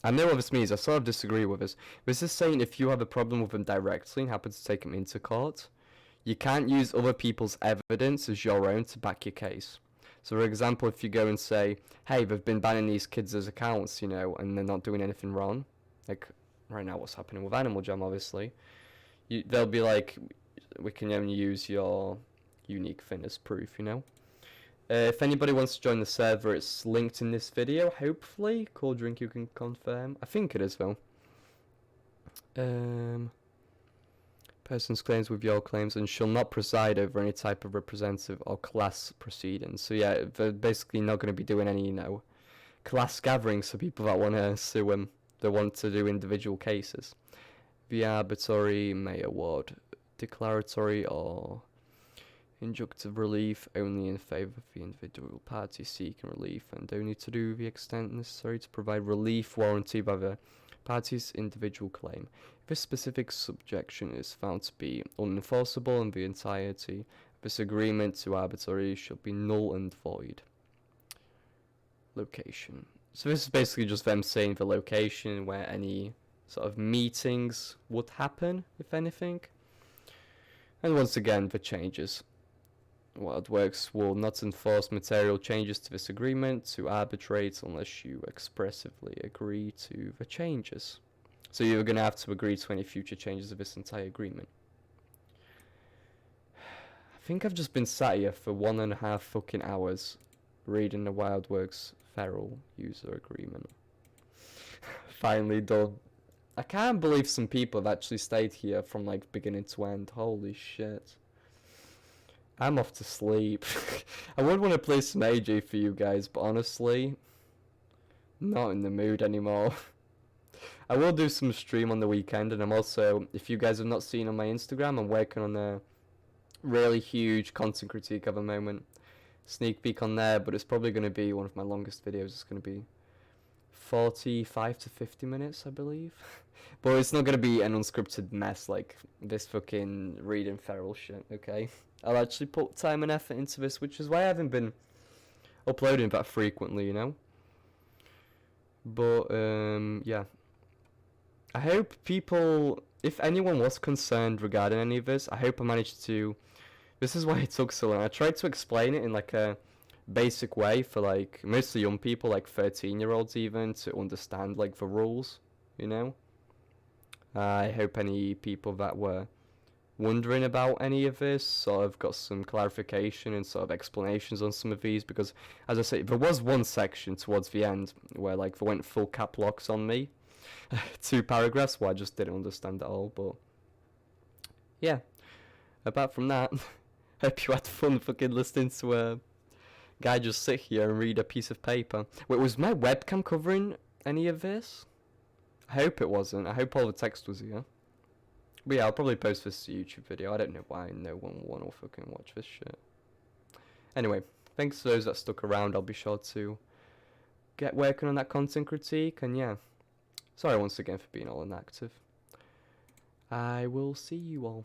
I know what this means. I sort of disagree with this. This is saying if you have a problem with them directly and happen to take them into court, you can't use other people's evidence as your own to back your case. So, for example, if you go and say, hey, they've been banning these kids' accounts, you know, and they're not doing anything wrong, like right now what's happening with Animal Jam, obviously, they'll be like, we can only use your unique thing as proof, you know. If anybody wants to join the server, it's linked in this video, hopefully. Cool drink, you can confirm. I think it is, though. Person's claims with your claims and shall not preside over any type of representative or class proceedings. So yeah, they're basically not going to be doing any, you know, class gatherings for people that want to sue them. They want to do individual cases. The arbitrary may award declaratory or injunctive relief only in favour of the individual party seeking relief, and only to do the extent necessary to provide relief warranted by the party's individual claim. If this specific subjection is found to be unenforceable and the entirety of this agreement to arbitrary shall be null and void. Location. So this is basically just them saying the location where any sort of meetings would happen, if anything. And once again, the changes. WildWorks will not enforce material changes to this agreement to arbitrate unless you expressively agree to the changes. So you're going to have to agree to any future changes of this entire agreement. I think I've just been sat here for 1.5 fucking hours reading the WildWorks Feral User Agreement. Finally done. I can't believe some people have actually stayed here from like beginning to end. Holy shit. I'm off to sleep. I would want to play some AJ for you guys, but honestly, not in the mood anymore. I will do some stream on the weekend, and I'm also, if you guys have not seen on my Instagram, I'm working on a really huge content critique of a moment. Sneak peek on there, but it's probably going to be one of my longest videos. It's going to be 45 to 50 minutes, I believe. But it's not going to be an unscripted mess like this fucking reading feral shit, okay? I'll actually put time and effort into this, which is why I haven't been uploading that frequently, you know? But, yeah. I hope people, if anyone was concerned regarding any of this, I hope I managed to, this is why it took so long. I tried to explain it in like a basic way for like mostly young people, like 13-year-olds even, to understand like the rules, you know? I hope any people that were wondering about any of this sort of got some clarification and sort of explanations on some of these, because as I say, there was one section towards the end where like they went full cap locks on me. 2 paragraphs where I just didn't understand at all, but yeah, apart from that, hope you had fun fucking listening to a guy just sit here and read a piece of paper. Wait, was my webcam covering any of this? I hope it wasn't. I hope all the text was here. But yeah, I'll probably post this to YouTube video. I don't know why no one will want to fucking watch this shit. Anyway, thanks to those that stuck around. I'll be sure to get working on that content critique, and yeah. Sorry once again for being all inactive. I will see you all.